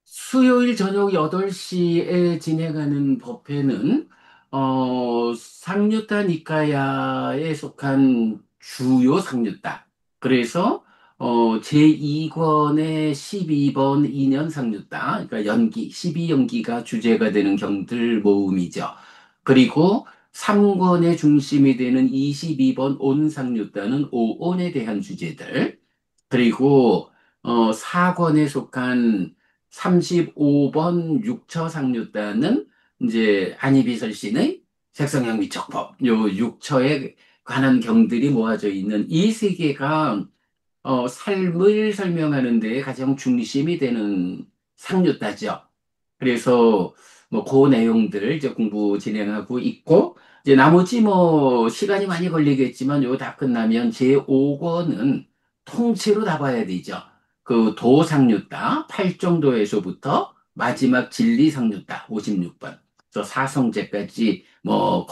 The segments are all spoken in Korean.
수요일 저녁 8시에 진행하는 법회는, 상류타 니카야에 속한 주요 상류타. 그래서, 제2권의 12번 2년 상류타, 그러니까 연기, 12연기가 주제가 되는 경들 모음이죠. 그리고 3권의 중심이 되는 22번 온 상류타는 오온에 대한 주제들. 그리고 4권에 속한 35번 육처상류단은 이제 안희비설신의 색성형 미척법, 요 육처에 관한 경들이 모아져 있는 이 세 개가 삶을 설명하는 데에 가장 중심이 되는 상류다죠. 그래서 뭐 그 내용들을 이제 공부 진행하고 있고, 이제 나머지 뭐 시간이 많이 걸리겠지만 요 다 끝나면 제5권은 통째로 다 봐야 되죠. 그 도상류다 8정도에서부터 마지막 진리상류다 56번. 그래서 사성제까지 어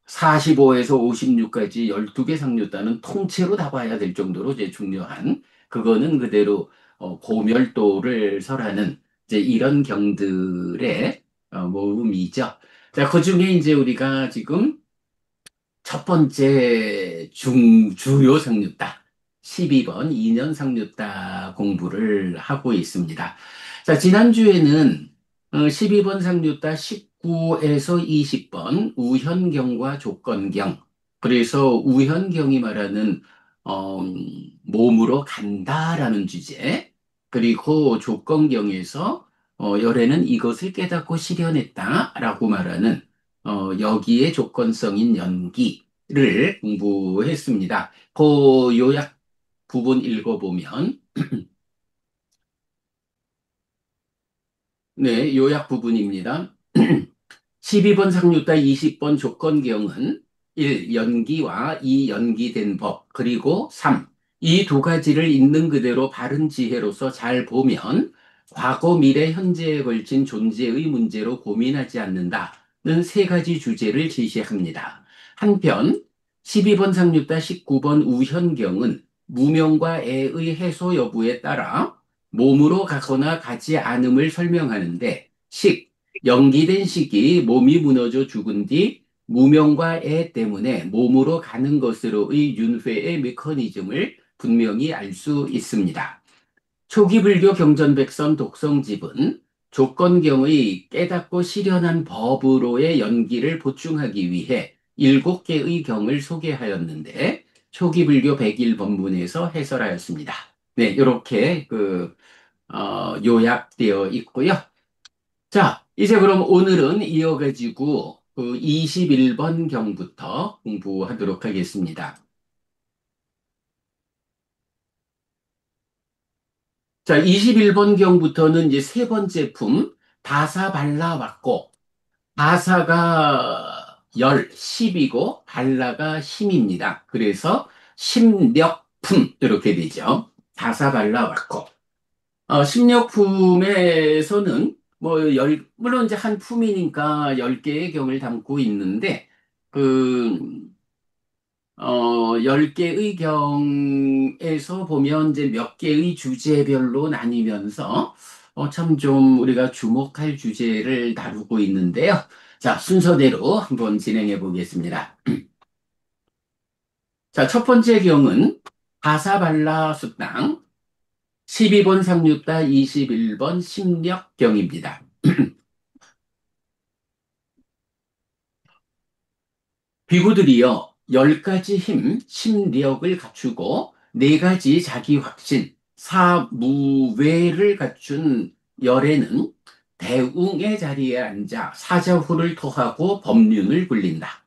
45에서 56까지 12개 상류다는 통째로 다 봐야 될 정도로 이제 중요한, 그거는 그대로 고멸도를 설하는 이제 이런 경들의 모음이죠. 자, 그 중에 이제 우리가 지금 첫 번째 주요 상류다, 12번 2년 상류다 공부를 하고 있습니다. 자, 지난주에는 12번 상류다 19에서 20번 우현경과 조건경. 그래서 우현경이 말하는 어, 몸으로 간다라는 주제. 그리고 조건경에서 열애는 이것을 깨닫고 실현했다라고 말하는 여기에 조건성인 연기를 공부했습니다. 그 요약 부분 읽어보면, 네, 요약 부분입니다. 12번 상류다 20번 조건경은 1. 연기와 2. 연기된 법, 그리고 3. 이 두 가지를 있는 그대로 바른 지혜로서 잘 보면 과거, 미래, 현재에 걸친 존재의 문제로 고민하지 않는다는 세 가지 주제를 제시합니다. 한편 12번 상류다 19번 우현경은 무명과 애의 해소 여부에 따라 몸으로 가거나 가지 않음을 설명하는데, 연기된 식이 몸이 무너져 죽은 뒤 무명과 애 때문에 몸으로 가는 것으로의 윤회의 메커니즘을 분명히 알 수 있습니다. 초기 불교 경전백선 독성집은 조건경의 깨닫고 실현한 법으로의 연기를 보충하기 위해 7개의 경을 소개하였는데, 초기 불교 101번문에서 해설하였습니다. 네, 이렇게 요약되어 있고요. 자, 이제 그럼 오늘은 이어가지고 그 21번 경부터 공부하도록 하겠습니다. 자, 21번 경부터는 이제 세 번째 품, 다사발라 왔고, 다사가 열, 10이고, 발라가 힘입니다. 그래서 심력품, 이렇게 되죠. 다사발라 왔고. 심력품에서는 물론 이제 한 품이니까 10개의 경을 담고 있는데, 그, 10개의 경에서 보면 이제 몇 개의 주제별로 나뉘면서, 참 좀 우리가 주목할 주제를 다루고 있는데요. 자, 순서대로 한번 진행해 보겠습니다. 자, 첫 번째 경은 가사발라 수당, 12번 상류따 21번 심력경입니다. 비구들이여 10가지 힘, 심력을 갖추고 4가지 자기 확신, 사무외를 갖춘 열애는 대웅의 자리에 앉아 사자후를 토하고 법륜을 굴린다.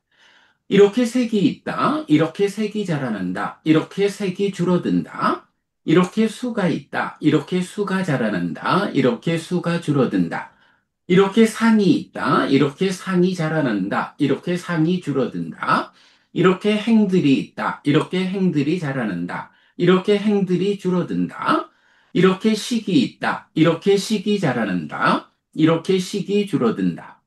이렇게 색이 있다. 이렇게 색이 자라난다. 이렇게 색이 줄어든다. 이렇게 수가 있다. 이렇게 수가 자라난다. 이렇게 수가 줄어든다. 이렇게 상이 있다. 이렇게 상이 자라난다. 이렇게 상이 줄어든다. 이렇게 행들이 있다. 이렇게 행들이 자라난다. 이렇게 행들이 줄어든다. 이렇게 식이 있다. 이렇게 식이 자라난다. 이렇게 식이 줄어든다.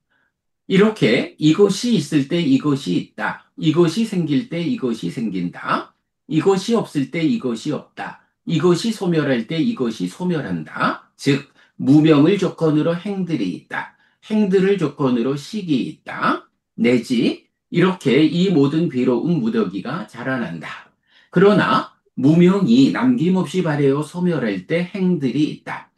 이렇게 이것이 있을 때 이것이 있다. 이것이 생길 때 이것이 생긴다. 이것이 없을 때 이것이 없다. 이것이 소멸할 때 이것이 소멸한다. 즉, 무명을 조건으로 행들이 있다. 행들을 조건으로 식이 있다. 내지, 이렇게 이 모든 괴로운 무더기가 자라난다. 그러나, 무명이 남김없이 발해어 소멸할 때 행들이 있다.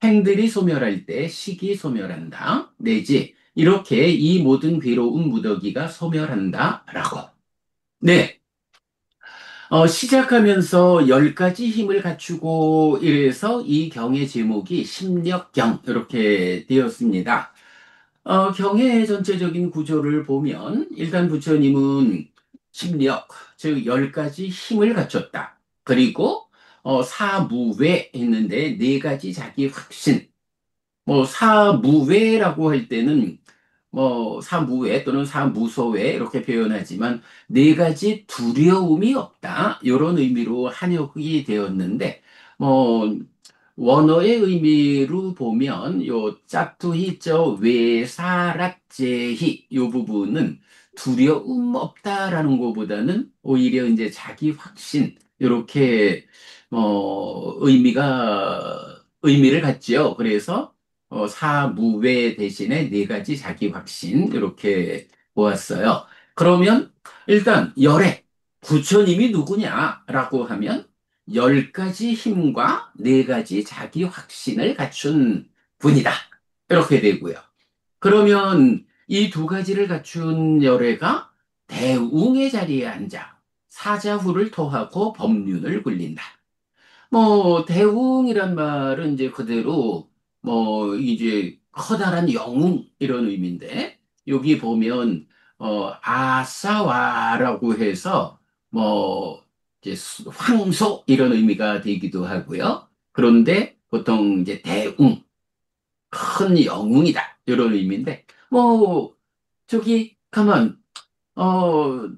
행들이 소멸할 때 식이 소멸한다. 내지, 이렇게 이 모든 괴로운 무더기가 소멸한다. 라고. 네. 시작하면서 10가지 힘을 갖추고 이래서 이 경의 제목이 심력경 이렇게 되었습니다. 경의 전체적인 구조를 보면 일단 부처님은 심력, 즉 10가지 힘을 갖췄다. 그리고 사무외 했는데 4가지 자기 확신, 뭐 사무외라고 할 때는 뭐 사무외 또는 사무소외 이렇게 표현하지만 4가지 두려움이 없다 이런 의미로 한역이 되었는데 뭐 원어의 의미로 보면 요 짜투히 저 외사락제히 요 부분은 두려움 없다라는 것보다는 오히려 이제 자기 확신 이렇게 의미를 갖지요. 그래서 사무외 대신에 4가지 자기 확신 이렇게 보았어요. 그러면 일단 열애 부처님이 누구냐라고 하면 10가지 힘과 4가지 자기 확신을 갖춘 분이다. 이렇게 되고요. 그러면 이 2가지를 갖춘 열애가 대웅의 자리에 앉아 사자후를 토하고 법륜을 굴린다. 뭐 대웅이란 말은 이제 그대로 뭐 이제 커다란 영웅 이런 의미인데 여기 보면 아싸와라고 해서 뭐 이제 황소 이런 의미가 되기도 하고요. 그런데 보통 이제 대웅 큰 영웅이다 이런 의미인데 뭐 저기 가만 어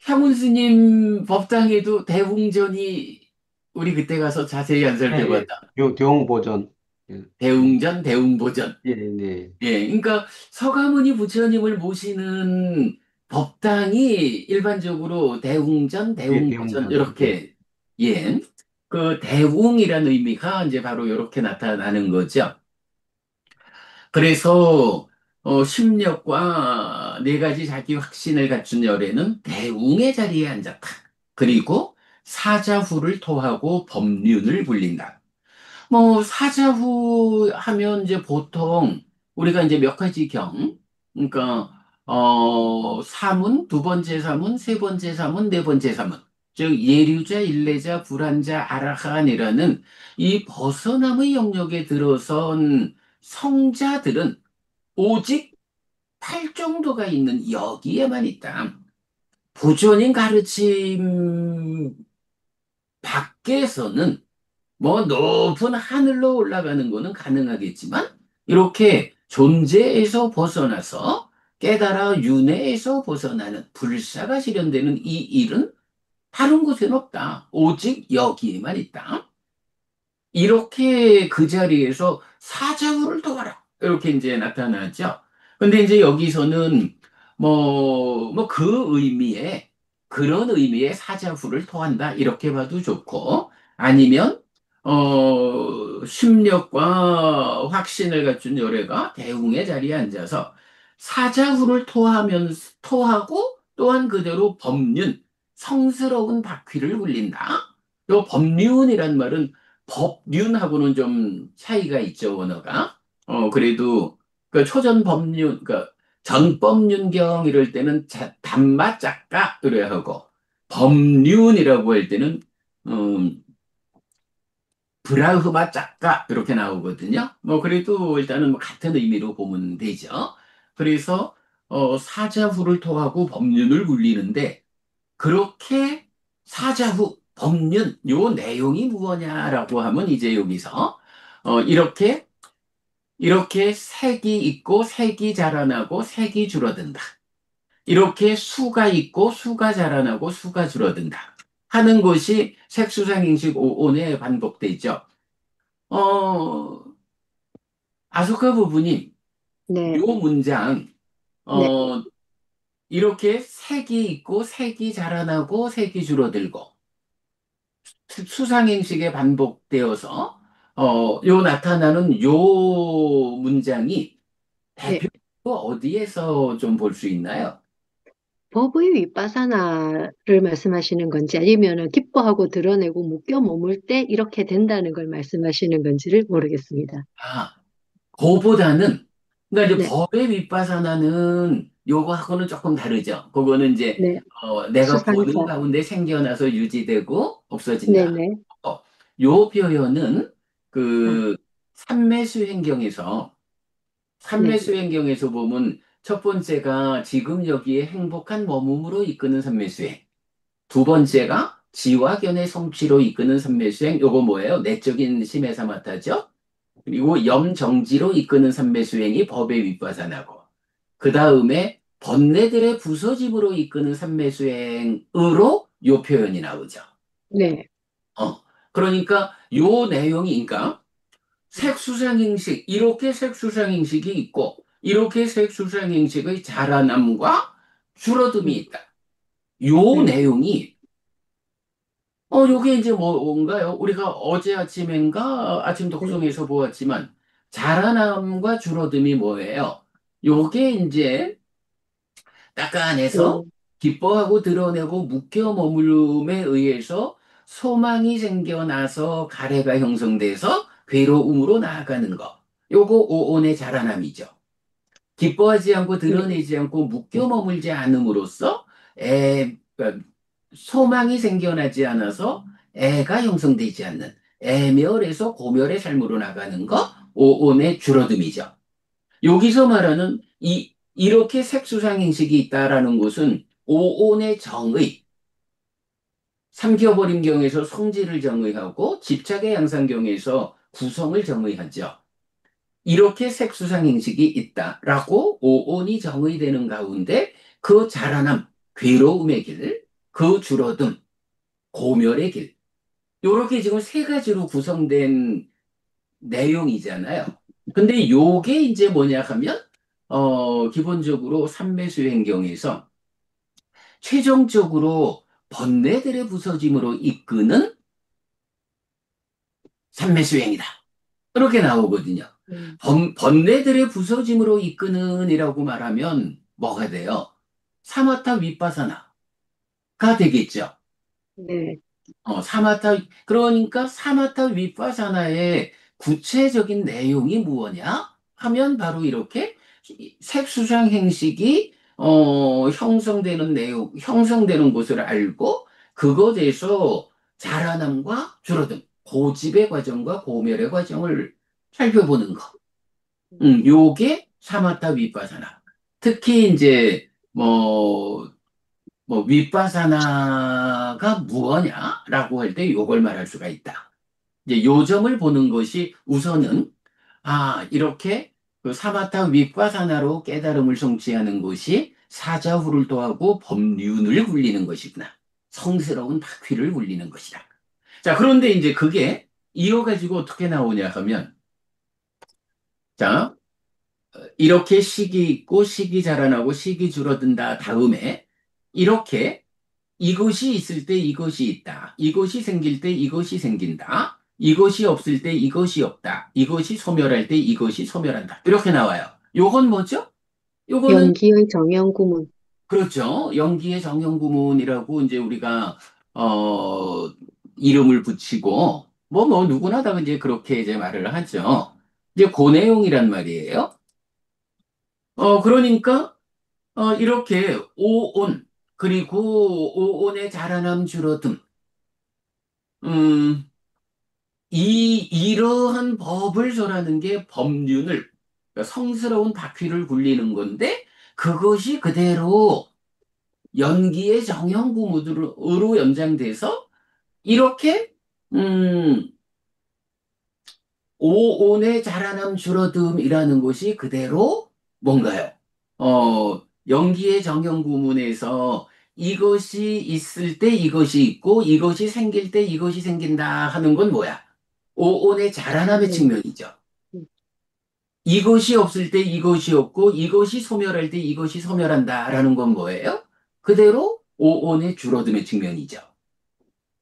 향훈 스님 법당에도 대웅전이 우리 그때 가서 자세히 안 예, 예. 살펴봤다. 대웅 버전. 예, 대웅전, 대웅보전. 예, 네. 예, 그러니까 서가모니 부처님을 모시는 법당이 일반적으로 대웅전, 예, 대웅보전 대웅전. 예. 이렇게 예, 그 대웅이라는 의미가 이제 바로 이렇게 나타나는 거죠. 그래서 심력과 4가지 자기 확신을 갖춘 열애는 대웅의 자리에 앉았다. 그리고 사자후를 토하고 법륜을 불린다. 뭐 사자후 하면 이제 보통 우리가 이제 몇 가지 그러니까 사문, 2번째 사문, 3번째 사문, 4번째 사문, 즉 예류자, 일레자, 불한자, 아라한이라는 이 벗어남의 영역에 들어선 성자들은 오직 8정도가 있는 여기에만 있다. 부처님 가르침 밖에서는 뭐 높은 하늘로 올라가는 거는 가능하겠지만 이렇게 존재에서 벗어나서 깨달아 윤회에서 벗어나는 불사가 실현되는 이 일은 다른 곳에는 없다. 오직 여기에만 있다. 이렇게 그 자리에서 사자후를 도와라. 이렇게 이제 나타나죠. 근데 이제 여기서는 뭐 그 의미에, 그런 의미의 사자후를 토한다. 이렇게 봐도 좋고, 아니면, 심력과 확신을 갖춘 요래가 대웅의 자리에 앉아서 사자후를 토하고 또한 그대로 법륜, 성스러운 바퀴를 굴린다. 요 법륜이란 말은 법륜하고는 좀 차이가 있죠, 언어가. 그래도, 그 초전 법륜, 그 전법륜경 이럴 때는 단마 작가, 그래야 하고, 법륜이라고 할 때는, 브라흐마 작가, 이렇게 나오거든요. 뭐, 그래도 일단은 뭐 같은 의미로 보면 되죠. 그래서, 사자후를 토하고 법륜을 굴리는데, 그렇게 사자후, 법륜, 요 내용이 무엇냐라고 하면 이제 여기서, 이렇게 색이 있고 색이 자라나고 색이 줄어든다. 이렇게 수가 있고 수가 자라나고 수가 줄어든다. 하는 것이 색수상행식 오온에 반복되죠. 어, 아소카 부분이 요 네, 문장, 네, 어, 이렇게 색이 있고 색이 자라나고 색이 줄어들고 수상행식에 반복되어서, 요 나타나는 요 문장이 네. 대표적으로 어디에서 좀 볼 수 있나요? 법의 윗바사나를 말씀하시는 건지 아니면은 기뻐하고 드러내고 묶여 머물 때 이렇게 된다는 걸 말씀하시는 건지를 모르겠습니다. 아, 그보다는, 그러니까 이제 네, 법의 윗바사나는 요거하고는 조금 다르죠. 그거는 이제, 네, 내가 보는 수상사. 가운데 생겨나서 유지되고 네, 없어진다. 네. 요 표현은 아, 그 삼매수행경에서 네, 삼매수행경에서 보면 첫 번째가 지금 여기에 행복한 머움으로 이끄는 삼매수행. 두 번째가 지화견의 성취로 이끄는 삼매수행. 요거 뭐예요? 내적인 심해 사마타죠. 그리고 염정지로 이끄는 삼매수행이 법의 윗바사나고. 그 다음에 번뇌들의 부서짐으로 이끄는 삼매수행으로 요 표현이 나오죠. 네, 어. 그러니까 요 내용이, 그러니까 색수상행식, 이렇게 색수상행식이 있고, 이렇게 색수상행식의 자라남과 줄어듦이 음, 있다. 요 네, 내용이, 요게 이제 뭔가요? 우리가 어제 아침인가 아침 네, 독송에서 보았지만, 자라남과 줄어듦이 뭐예요? 요게 이제 닦아내서 네, 기뻐하고 드러내고 묶여 머물음에 의해서 소망이 생겨나서 가래가 형성돼서 괴로움으로 나아가는 거. 요거 오온의 자라남이죠. 기뻐하지 않고 네, 드러내지 않고 묶여 머물지 않음으로써 그러니까 소망이 생겨나지 않아서 애가 형성되지 않는 애멸에서 고멸의 삶으로 나가는 거 오온의 줄어듦이죠. 여기서 말하는 이렇게 색수상행식이 있다라는 것은 오온의 정의, 삼켜버림경에서 성질을 정의하고 집착의 양상경에서 구성을 정의하죠. 이렇게 색수상행식이 있다라고 오온이 정의되는 가운데 그 자라남, 괴로움의 길, 그 줄어듦, 고멸의 길, 요렇게 지금 세 가지로 구성된 내용이잖아요. 근데 요게 이제 뭐냐 하면, 기본적으로 삼매수행경에서 최종적으로 번뇌들의 부서짐으로 이끄는 삼매수행이다. 이렇게 나오거든요. 음, 번뇌들의 부서짐으로 이끄는이라고 말하면 뭐가 돼요? 사마타 윗바사나가 되겠죠. 네, 그러니까 사마타 윗바사나의 구체적인 내용이 무엇이냐? 하면 바로 이렇게 색수상 행식이, 형성되는 내용, 형성되는 것을 알고, 그것에서 자라남과 줄어듦, 고집의 과정과 고멸의 과정을 살펴보는 거. 요게 사마타 윗바사나. 특히 이제, 윗바사나가 무엇냐라고 할 때 요걸 말할 수가 있다. 이제 요 점을 보는 것이 우선은, 이렇게 그 사마타 윗바사나로 깨달음을 성취하는 것이 사자후를 도하고 법륜을 굴리는 것이구나. 성스러운 바퀴를 굴리는 것이다. 자, 그런데 이제 그게 이어가지고 어떻게 나오냐 하면, 자, 이렇게 식이 있고 식이 자라나고 식이 줄어든다 다음에 이렇게 이것이 있을 때 이것이 있다. 이것이 생길 때 이것이 생긴다. 이것이 없을 때 이것이 없다. 이것이 소멸할 때 이것이 소멸한다. 이렇게 나와요. 요건 뭐죠? 요거는 연기의 정형구문. 그렇죠. 연기의 정형구문이라고 이제 우리가 어 이름을 붙이고 뭐 누구나 다 이제 그렇게 이제 말을 하죠. 이제 그 내용이란 말이에요. 그러니까 이렇게 오온 그리고 오온의 자라남 줄어듦 음, 이러한 법을 설하는 게 법륜을, 그러니까 성스러운 바퀴를 굴리는 건데, 그것이 그대로 연기의 정형구무로 연장돼서, 이렇게, 음, 오온의 자라남 줄어듦이라는 것이 그대로 뭔가요? 연기의 정형구문에서 이것이 있을 때 이것이 있고, 이것이 생길 때 이것이 생긴다 하는 건 뭐야? 오온의 자라남의 네, 측면이죠. 이것이 없을 때 이것이 없고 이것이 소멸할 때 이것이 소멸한다라는 건 뭐예요? 그대로 오온의 줄어듦의 측면이죠.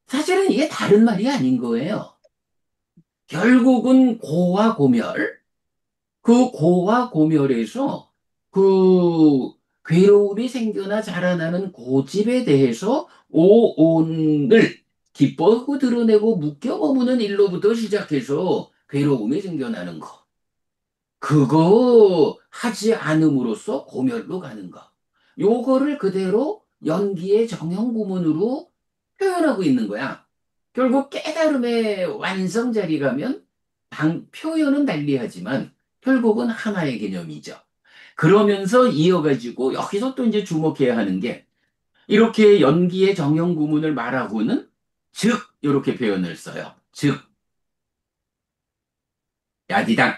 사실은 이게 다른 말이 아닌 거예요. 결국은 고와 고멸, 그 고와 고멸에서 그 괴로움이 생겨나 자라나는 고집에 대해서 오온을 기뻐하고 드러내고 묶여 머무는 일로부터 시작해서 괴로움이 생겨나는 거. 그거 하지 않음으로써 고멸로 가는 거. 요거를 그대로 연기의 정형구문으로 표현하고 있는 거야. 결국 깨달음의 완성자리 가면 표현은 달리하지만 결국은 하나의 개념이죠. 그러면서 이어가지고 여기서 또 이제 주목해야 하는 게 이렇게 연기의 정형구문을 말하고는 즉 이렇게 표현을 써요. 즉 야디당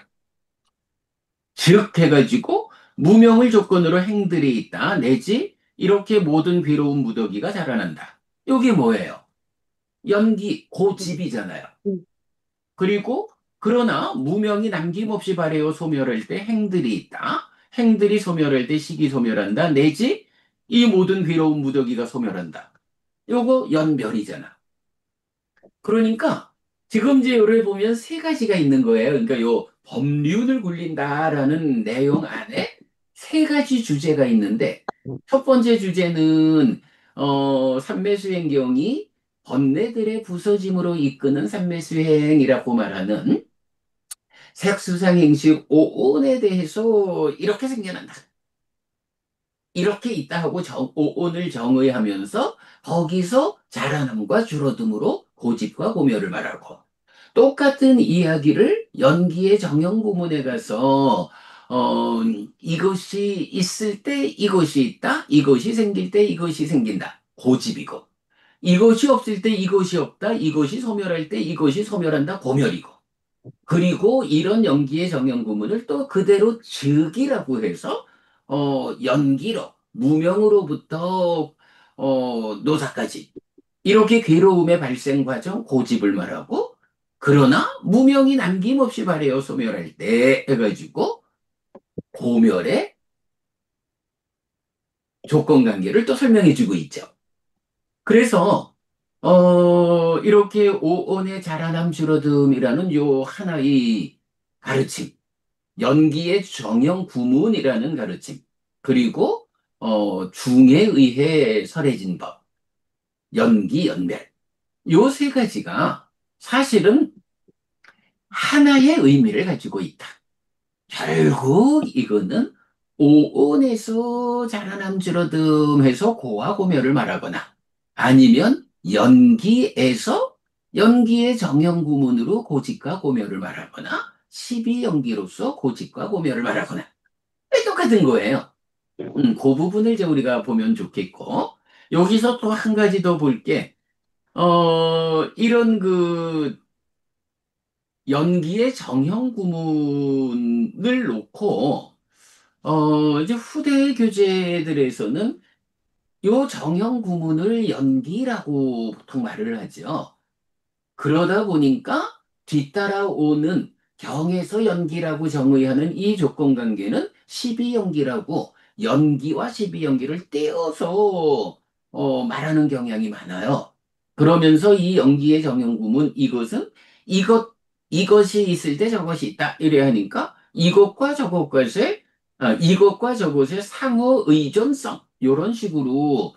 즉 해가지고 무명을 조건으로 행들이 있다 내지 이렇게 모든 괴로운 무더기가 자라난다. 이게 뭐예요? 연기 고집이잖아요. 음, 그리고 그러나 무명이 남김없이 발해요 소멸할 때 행들이 있다. 행들이 소멸할 때 식이 소멸한다. 내지 이 모든 괴로운 무더기가 소멸한다. 요거 연별이잖아. 그러니까 지금 이제 요를 보면 세 가지가 있는 거예요. 그러니까 요 법륜을 굴린다라는 내용 안에 세 가지 주제가 있는데 첫 번째 주제는 삼매수행경이 번뇌들의 부서짐으로 이끄는 삼매수행이라고 말하는 색수상행식 오온에 대해서 이렇게 생겨난다. 이렇게 있다 하고 오온을 정의하면서 거기서 자라남과 줄어듦으로 고집과 고멸을 말하고 똑같은 이야기를 연기의 정형구문에 가서 이것이 있을 때 이것이 있다. 이것이 생길 때 이것이 생긴다. 고집이고 이것이 없을 때 이것이 없다. 이것이 소멸할 때 이것이 소멸한다. 고멸이고 그리고 이런 연기의 정형구문을 또 그대로 즉이라고 해서 연기로 무명으로부터 노사까지 이렇게 괴로움의 발생 과정 고집을 말하고 그러나 무명이 남김없이 발해요 소멸할 때 해가지고 고멸의 조건관계를 또 설명해주고 있죠. 그래서 이렇게 오온의 자라남 줄어듦이라는 요 하나의 가르침 연기의 정형 구문이라는 가르침, 그리고 중에 의해 설해진 법, 연기, 연멸. 요 세 가지가 사실은 하나의 의미를 가지고 있다. 결국 이거는 오온에서 자라남 줄어듦해서 고와 고멸을 말하거나 아니면 연기에서 연기의 정형 구문으로 고집과 고멸을 말하거나 십이연기로서 고집과 고멸을 말하거나 똑같은 거예요. 그 부분을 이제 우리가 보면 좋겠고 여기서 또 한 가지 더 볼 게 이런 그 연기의 정형 구문을 놓고 이제 후대 교재들에서는 요 정형 구문을 연기라고 보통 말을 하죠. 그러다 보니까 뒤따라오는 경에서 연기라고 정의하는 이 조건관계는 십이연기라고 연기와 십이연기를 떼어서 말하는 경향이 많아요. 그러면서 이 연기의 정형구문 이것은 이것이 있을 때 저것이 있다 이래야 하니까 이것과 저것의 상호 의존성 이런 식으로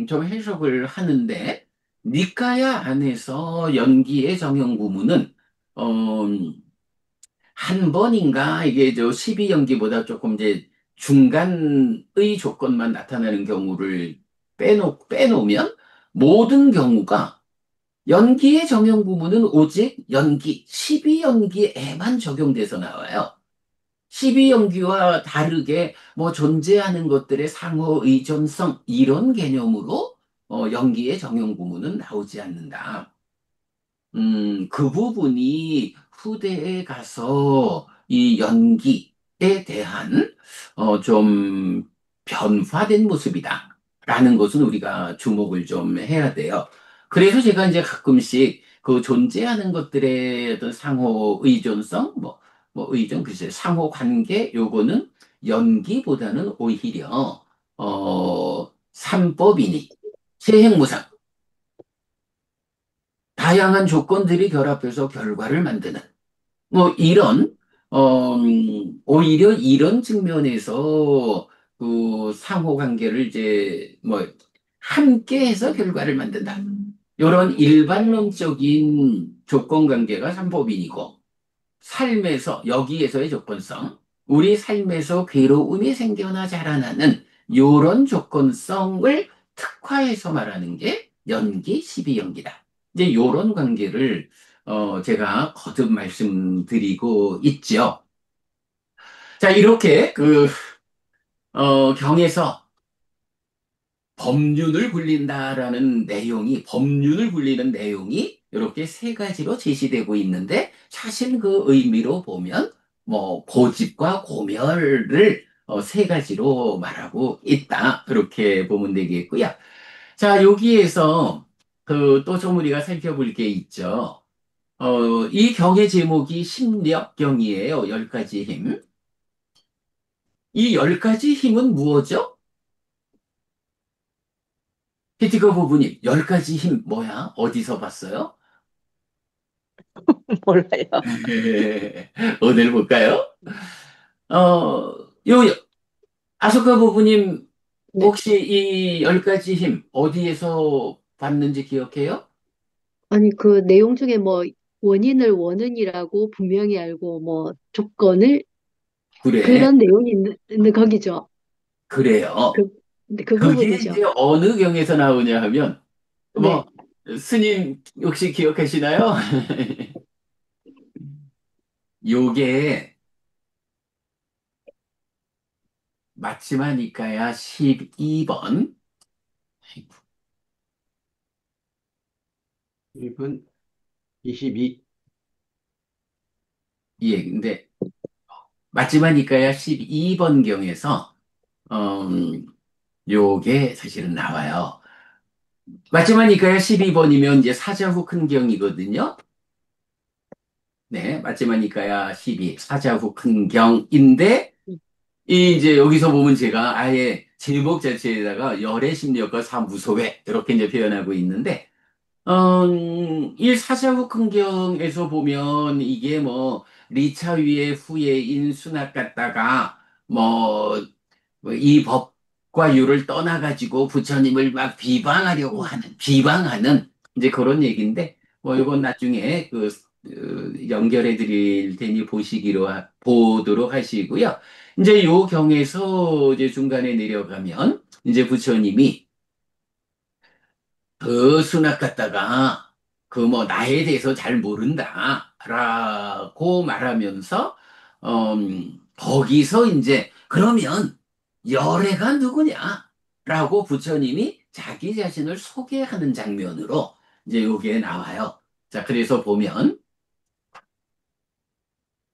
좀 해석을 하는데 니까야 안에서 연기의 정형 구문은 어, 한 번인가 이게 저 12연기보다 조금 이제 중간의 조건만 나타나는 경우를 빼놓으면 모든 경우가 연기의 정형 구문은 오직 연기, 12연기에만 적용돼서 나와요. 12연기와 다르게 뭐 존재하는 것들의 상호 의존성 이런 개념으로 연기의 정형 구문은 나오지 않는다. 그 부분이 후대에 가서 이 연기에 대한 좀 변화된 모습이다. 라는 것은 우리가 주목을 좀 해야 돼요. 그래서 제가 이제 가끔씩 그 존재하는 것들의 어떤 상호 의존성, 의존, 글쎄, 상호 관계, 요거는 연기보다는 오히려, 삼법이니, 세행무상, 다양한 조건들이 결합해서 결과를 만드는 뭐 이런 오히려 이런 측면에서 그 상호 관계를 이제 뭐 함께 해서 결과를 만든다. 이런 일반론적인 조건 관계가 삼법인이고 삶에서 여기에서의 조건성, 우리 삶에서 괴로움이 생겨나 자라나는 이런 조건성을 특화해서 말하는 게 연기, 12연기다. 이제 이런 관계를 제가 거듭 말씀드리고 있죠. 자, 이렇게 경에서 법륜을 굴리는 내용이 이렇게 세 가지로 제시되고 있는데, 사실 그 의미로 보면, 뭐, 고집과 고멸을 세 가지로 말하고 있다. 그렇게 보면 되겠고요. 자, 여기에서 또 좀 우리가 살펴볼 게 있죠. 이 경의 제목이 심력경이에요. 열 가지 힘. 이 열 가지 힘은 무엇이죠? 피티거 부부님, 열 가지 힘 뭐야? 어디서 봤어요? 몰라요. 오늘 볼까요? 어, 아소카 부부님, 네. 혹시 이 열 가지 힘 어디에서 봤는지 기억해요? 아니, 그 내용 중에 뭐, 원인을 원인이라고 분명히 알고, 뭐, 조건을, 그래, 그런 내용이 있는 거기죠. 그래요. 그, 그 그게 부분이죠. 이제 어느 경에서 나오냐 하면, 뭐, 네. 스님 혹시 기억하시나요? 요게 마치마니까야 12번. 1분 22. 예, 근데 마지막이니까야 12번 경에서 요게 사실은 나와요. 마지막이니까야 12번이면 이제 사자후 큰 경이거든요. 네, 마지막이니까야 12, 사자후 큰 경인데, 이 이제 여기서 보면 제가 아예 제목 자체에다가 열의 심리학과 사무소회 이렇게 이제 표현하고 있는데, 이 사자후 큰 경에서 보면 이게 뭐 리차위의 후예인 수납 갖다가 이 법과 유를 떠나가지고 부처님을 막 음. 비방하는 이제 그런 얘기인데, 뭐 이건 나중에 연결해 드릴 테니 보도록 하시고요. 이제 요 경에서 이제 중간에 내려가면 이제 부처님이 그 수납 갖다가 뭐 나에 대해서 잘 모른다 라고 말하면서 거기서 이제 그러면 열애가 누구냐 라고 부처님이 자기 자신을 소개하는 장면으로 이제 요게 나와요. 자, 그래서 보면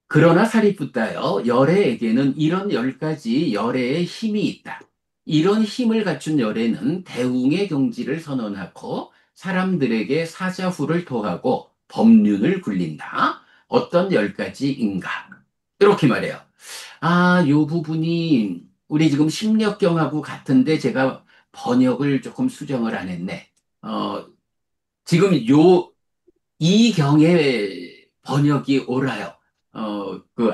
그러나 사리뿌따여 열애에게는 이런 열 가지 열애의 힘이 있다. 이런 힘을 갖춘 열애는 대웅의 경지를 선언하고 사람들에게 사자후를 토하고 법륜을 굴린다. 어떤 열 가지인가? 이렇게 말해요. 아, 요 부분이 우리 지금 심력경하고 같은데 제가 번역을 조금 수정을 안 했네. 지금 이경의 번역이 옳아요.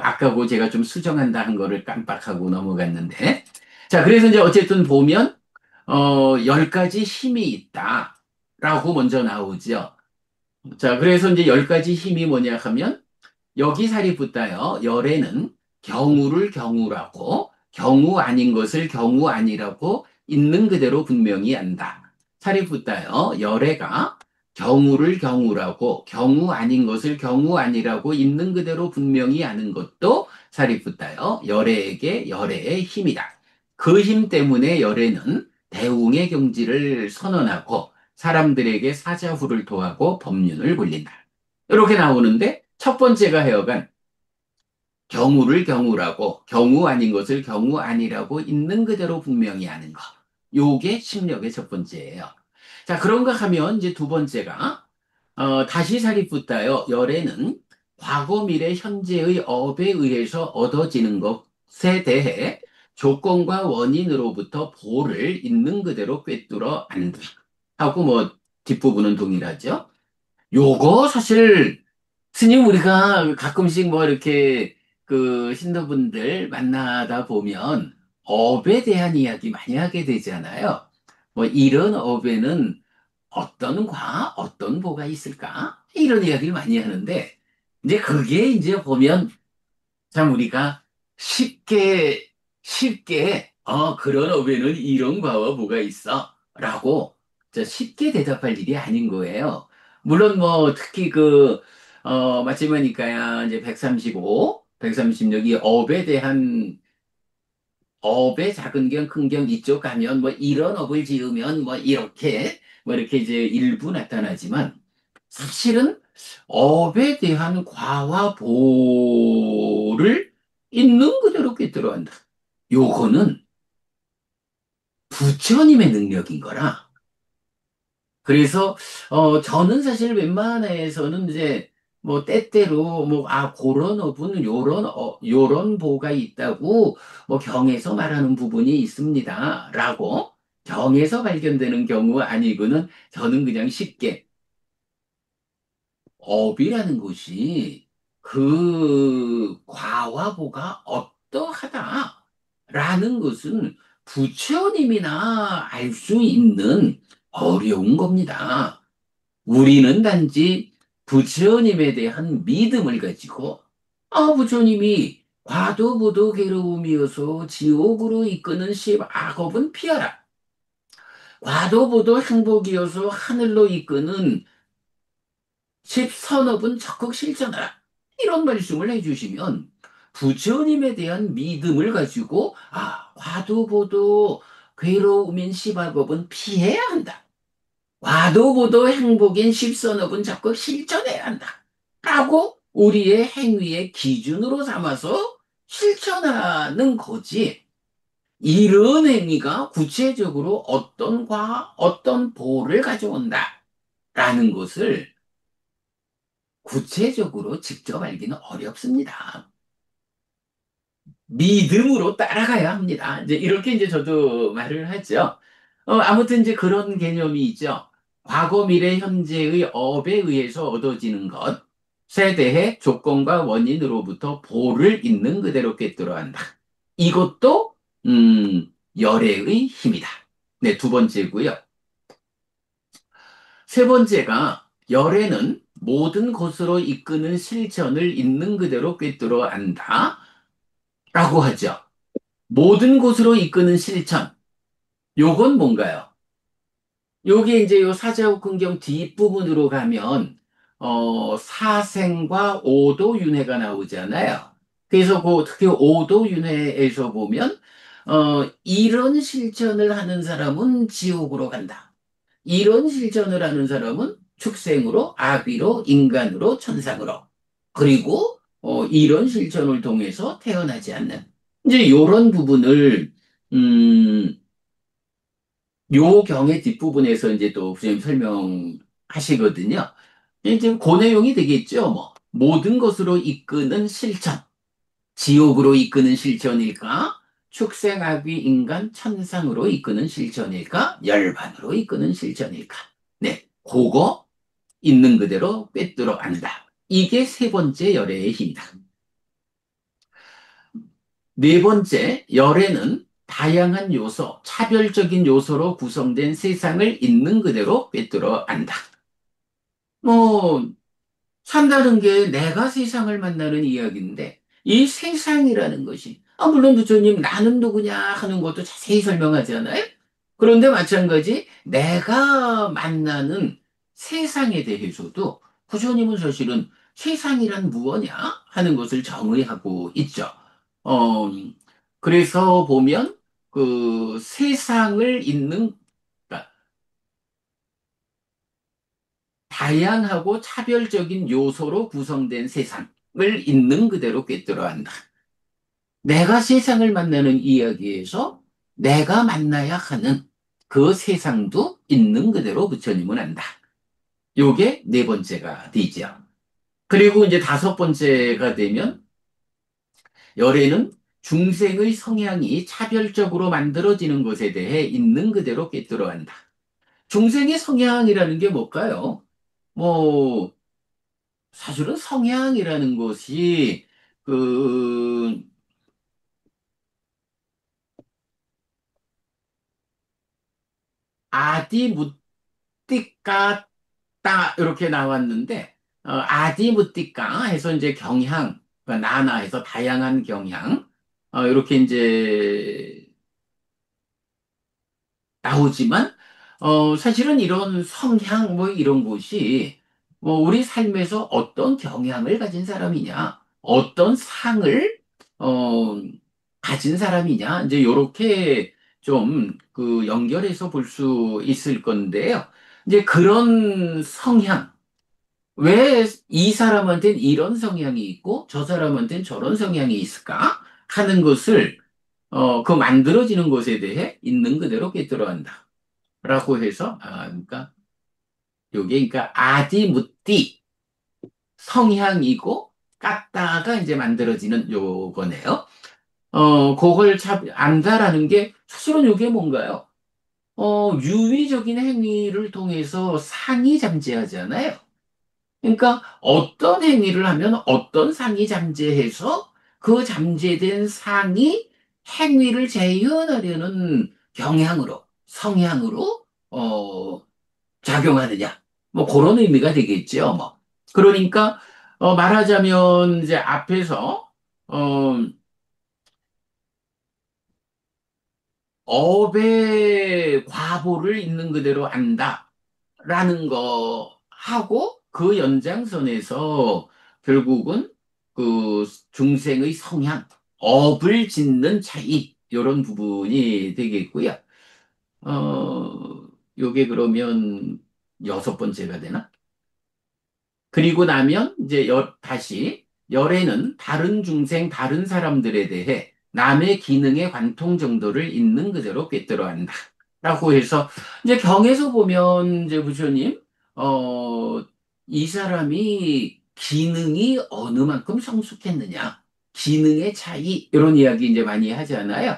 아까 제가 좀 수정한다 한 거를 깜빡하고 넘어갔는데. 자, 그래서 이제 어쨌든 보면, 열 가지 힘이 있다. 라고 먼저 나오죠. 자, 그래서 이제 열 가지 힘이 뭐냐 하면, 여기 살이 붙다요. 열에는 경우를 경우라고, 경우 아닌 것을 경우 아니라고 있는 그대로 분명히 한다. 살이 붙다요. 열애가 경우를 경우라고, 경우 아닌 것을 경우 아니라고 있는 그대로 분명히 아는 것도 살이 붙다요. 열애에게 열애의 힘이다. 그 힘 때문에 열애는 대웅의 경지를 선언하고 사람들에게 사자후를 토하고 법륜을 굴린다. 이렇게 나오는데 첫 번째가 하여간 경우를 경우라고 경우 아닌 것을 경우 아니라고 있는 그대로 분명히 아는 것. 요게 심력의 첫 번째예요. 자, 그런가 하면 이제 두 번째가 다시 살이 붙다요. 열애는 과거, 미래, 현재의 업에 의해서 얻어지는 것에 대해 조건과 원인으로부터 보를 있는 그대로 꿰뚫어 안다. 하고 뭐 뒷부분은 동일하죠. 요거 사실 스님 우리가 가끔씩 뭐 이렇게 그 신도분들 만나다 보면 업에 대한 이야기 많이 하게 되잖아요. 뭐 이런 업에는 어떤 과, 어떤 보가 있을까? 이런 이야기를 많이 하는데 이제 그게 이제 보면 참 우리가 쉽게 그런 업에는 이런 과와 뭐가 있어 라고 쉽게 대답할 일이 아닌 거예요. 물론 뭐 특히 맞지마니까야 이제 135, 136이 업의 작은 경, 큰 경 이쪽 가면 뭐 이런 업을 지으면 뭐 이렇게 이제 일부 나타나지만 사실은 업에 대한 과와 보를 있는 그대로 꿰뚫어간다. 요거는 부처님의 능력인 거라. 그래서 저는 사실 웬만해서는 이제 뭐 때때로 그런 어부는 요런 보가 있다고 뭐 경에서 말하는 부분이 있습니다라고 경에서 발견되는 경우 아니고는 저는 그냥 쉽게 업이라는 것이 그 과와 보가 어떠하다라는 것은 부처님이나 알 수 있는 어려운 겁니다. 우리는 단지 부처님에 대한 믿음을 가지고, 부처님이 과도부도 괴로움이어서 지옥으로 이끄는 십악업은 피하라. 과도부도 행복이어서 하늘로 이끄는 십선업은 적극 실천하라. 이런 말씀을 해주시면 부처님에 대한 믿음을 가지고, 과도보도 괴로움인 십악업은 피해야 한다. 와도보도 행복인 십선업은 적극 실천해야 한다. 라고 우리의 행위의 기준으로 삼아서 실천하는 거지. 이런 행위가 구체적으로 어떤 보를 가져온다. 라는 것을 구체적으로 직접 알기는 어렵습니다. 믿음으로 따라가야 합니다. 이제 이렇게 이제 저도 말을 하죠. 아무튼 이제 그런 개념이 있죠. 과거, 미래, 현재의 업에 의해서 얻어지는 것에 대해 조건과 원인으로부터 보를 있는 그대로 꿰뚫어 한다. 이것도 열애의 힘이다. 네, 두 번째고요. 세 번째가 열애는 모든 것으로 이끄는 실천을 있는 그대로 꿰뚫어 안다. 라고 하죠. 모든 곳으로 이끄는 실천. 요건 뭔가요? 요게 이제 요 사자후근경 뒷부분으로 가면, 사생과 오도윤회가 나오잖아요. 그래서 특히 오도윤회에서 보면, 이런 실천을 하는 사람은 지옥으로 간다. 이런 실천을 하는 사람은 축생으로, 아귀로, 인간으로, 천상으로. 그리고, 이런 실천을 통해서 태어나지 않는. 이제 요런 부분을, 음, 요 경의 뒷부분에서 이제 또 부장님 설명하시거든요. 이제 그 내용이 되겠죠. 뭐, 모든 것으로 이끄는 실천. 지옥으로 이끄는 실천일까? 축생악귀 인간 천상으로 이끄는 실천일까? 열반으로 이끄는 실천일까? 네, 그거 있는 그대로 꿰뚫어 안다. 이게 세 번째 열애의 힘이다. 네 번째, 열애는 다양한 요소, 차별적인 요소로 구성된 세상을 있는 그대로 꿰뚫어 안다. 뭐, 산다는 게 내가 세상을 만나는 이야기인데, 이 세상이라는 것이, 물론 부처님, 나는 누구냐 하는 것도 자세히 설명하잖아요. 그런데 마찬가지, 내가 만나는 세상에 대해서도 부처님은 사실은 세상이란 무엇냐 하는 것을 정의하고 있죠. 어, 그래서 보면, 그 세상을 잇는, 그러니까 다양하고 차별적인 요소로 구성된 세상을 있는 그대로 꿰뚫어 한다. 내가 세상을 만나는 이야기에서 내가 만나야 하는 그 세상도 있는 그대로 부처님은 한다. 요게 네 번째가 되죠. 그리고 이제 다섯 번째가 되면 열애는 중생의 성향이 차별적으로 만들어지는 것에 대해 있는 그대로 꿰뚫어 한다. 중생의 성향이라는 게 뭘까요? 뭐, 사실은 성향이라는 것이, 그, 아디무띠까 따, 이렇게 나왔는데, 아디무띠까 해서 이제 경향, 그러니까 나나 해서 다양한 경향, 이렇게 이제 나오지만, 사실은 이런 성향 뭐 이런 것이 뭐 우리 삶에서 어떤 경향을 가진 사람이냐, 어떤 상을 어, 가진 사람이냐, 이제 요렇게 좀 그 연결해서 볼 수 있을 건데요. 이제 그런 성향, 왜 이 사람한테는 이런 성향이 있고 저 사람한테는 저런 성향이 있을까 하는 것을 그 만들어지는 것에 대해 있는 그대로 꿰뚫어간다. 라고 해서, 그러니까, 요게, 그러니까, 아디무띠 성향이고, 깠다가 이제 만들어지는 요거네요. 그걸 참 안다라는 게, 사실은 요게 뭔가요? 유의적인 행위를 통해서 상이 잠재하잖아요. 그러니까, 어떤 행위를 하면 어떤 상이 잠재해서 그 잠재된 상이 행위를 재현하려는 경향으로, 성향으로, 작용하느냐. 뭐 그런 의미가 되겠죠. 뭐. 그러니까 말하자면 이제 앞에서 어, 업의 과보를 있는 그대로 안다라는 거 하고 그 연장선에서 결국은 그 중생의 성향, 업을 짓는 차이 이런 부분이 되겠고요. 요게 그러면 여섯 번째가 되나? 그리고 나면 이제 다시 열애는 다른 중생, 다른 사람들에 대해 남의 기능의 관통 정도를 있는 그대로 꿰뚫어 한다. 라고 해서 이제 경에서 보면 이제 부처님, 어, 이 사람이 기능이 어느 만큼 성숙했느냐. 기능의 차이, 이런 이야기 이제 많이 하잖아요.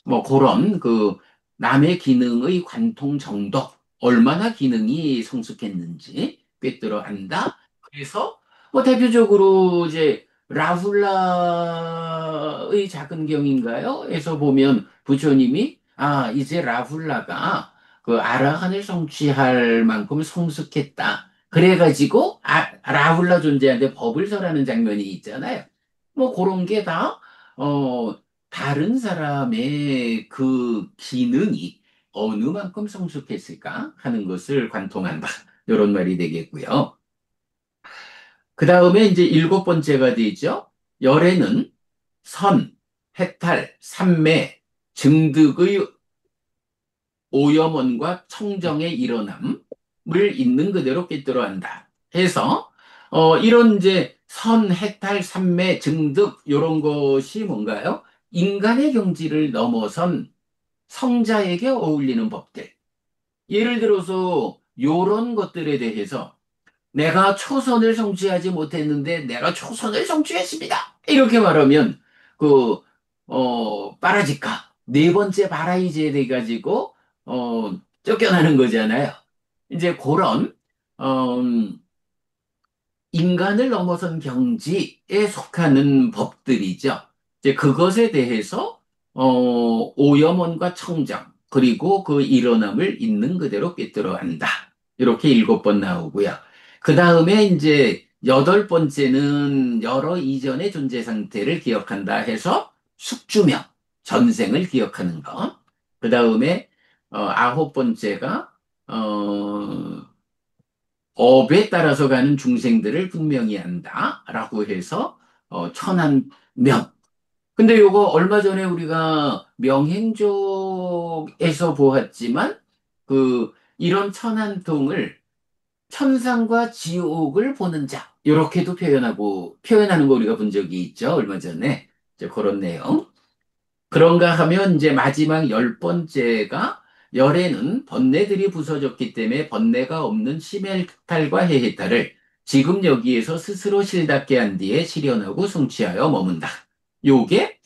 뭐 그런 그 남의 기능의 관통 정도, 얼마나 기능이 성숙했는지 꿰뚫어 안다. 그래서 뭐 대표적으로 이제 라훌라의 작은 경인가요? 에서 보면 부처님이 이제 라훌라가 그 아라한을 성취할 만큼 성숙했다. 그래가지고 라훌라 존재한테 법을 설하는 장면이 있잖아요. 뭐 그런 게다 다른 사람의 그 기능이 어느 만큼 성숙했을까 하는 것을 관통한다. 이런 말이 되겠고요. 그 다음에 이제 일곱 번째가 되죠. 열애는 선, 해탈, 삼매, 증득의 오염원과 청정의 일어남을 있는 그대로 꿰뚫어 한다. 해서 이런 이제 선, 해탈, 삼매, 증득 이런 것이 뭔가요? 인간의 경지를 넘어선 성자에게 어울리는 법들. 예를 들어서 이런 것들에 대해서 내가 초선을 성취하지 못했는데 내가 초선을 성취했습니다. 이렇게 말하면 그 빠라지카 네 번째 바라이제에 돼 가지고 쫓겨나는 거잖아요. 이제 그런 어, 인간을 넘어선 경지에 속하는 법들이죠. 이제 그것에 대해서 오염원과 청정 그리고 그 일어남을 있는 그대로 꿰뚫어 안다. 이렇게 일곱 번 나오고요. 그 다음에 이제 여덟 번째는 여러 이전의 존재 상태를 기억한다 해서 숙주명, 전생을 기억하는 것. 그 다음에 아홉 번째가 업에 따라서 가는 중생들을 분명히 한다라고 해서 천한명. 근데 요거 얼마 전에 우리가 명행족에서 보았지만 그 이런 천한통을 천상과 지옥을 보는 자 이렇게도 표현하는 거 우리가 본 적이 있죠. 얼마 전에 이제 그런 내용. 그런가 하면 이제 마지막 열 번째가 열에는 번뇌들이 부서졌기 때문에 번뇌가 없는 심해탈과 해해탈을 지금 여기에서 스스로 실답게 한 뒤에 실현하고 성취하여 머문다. 요게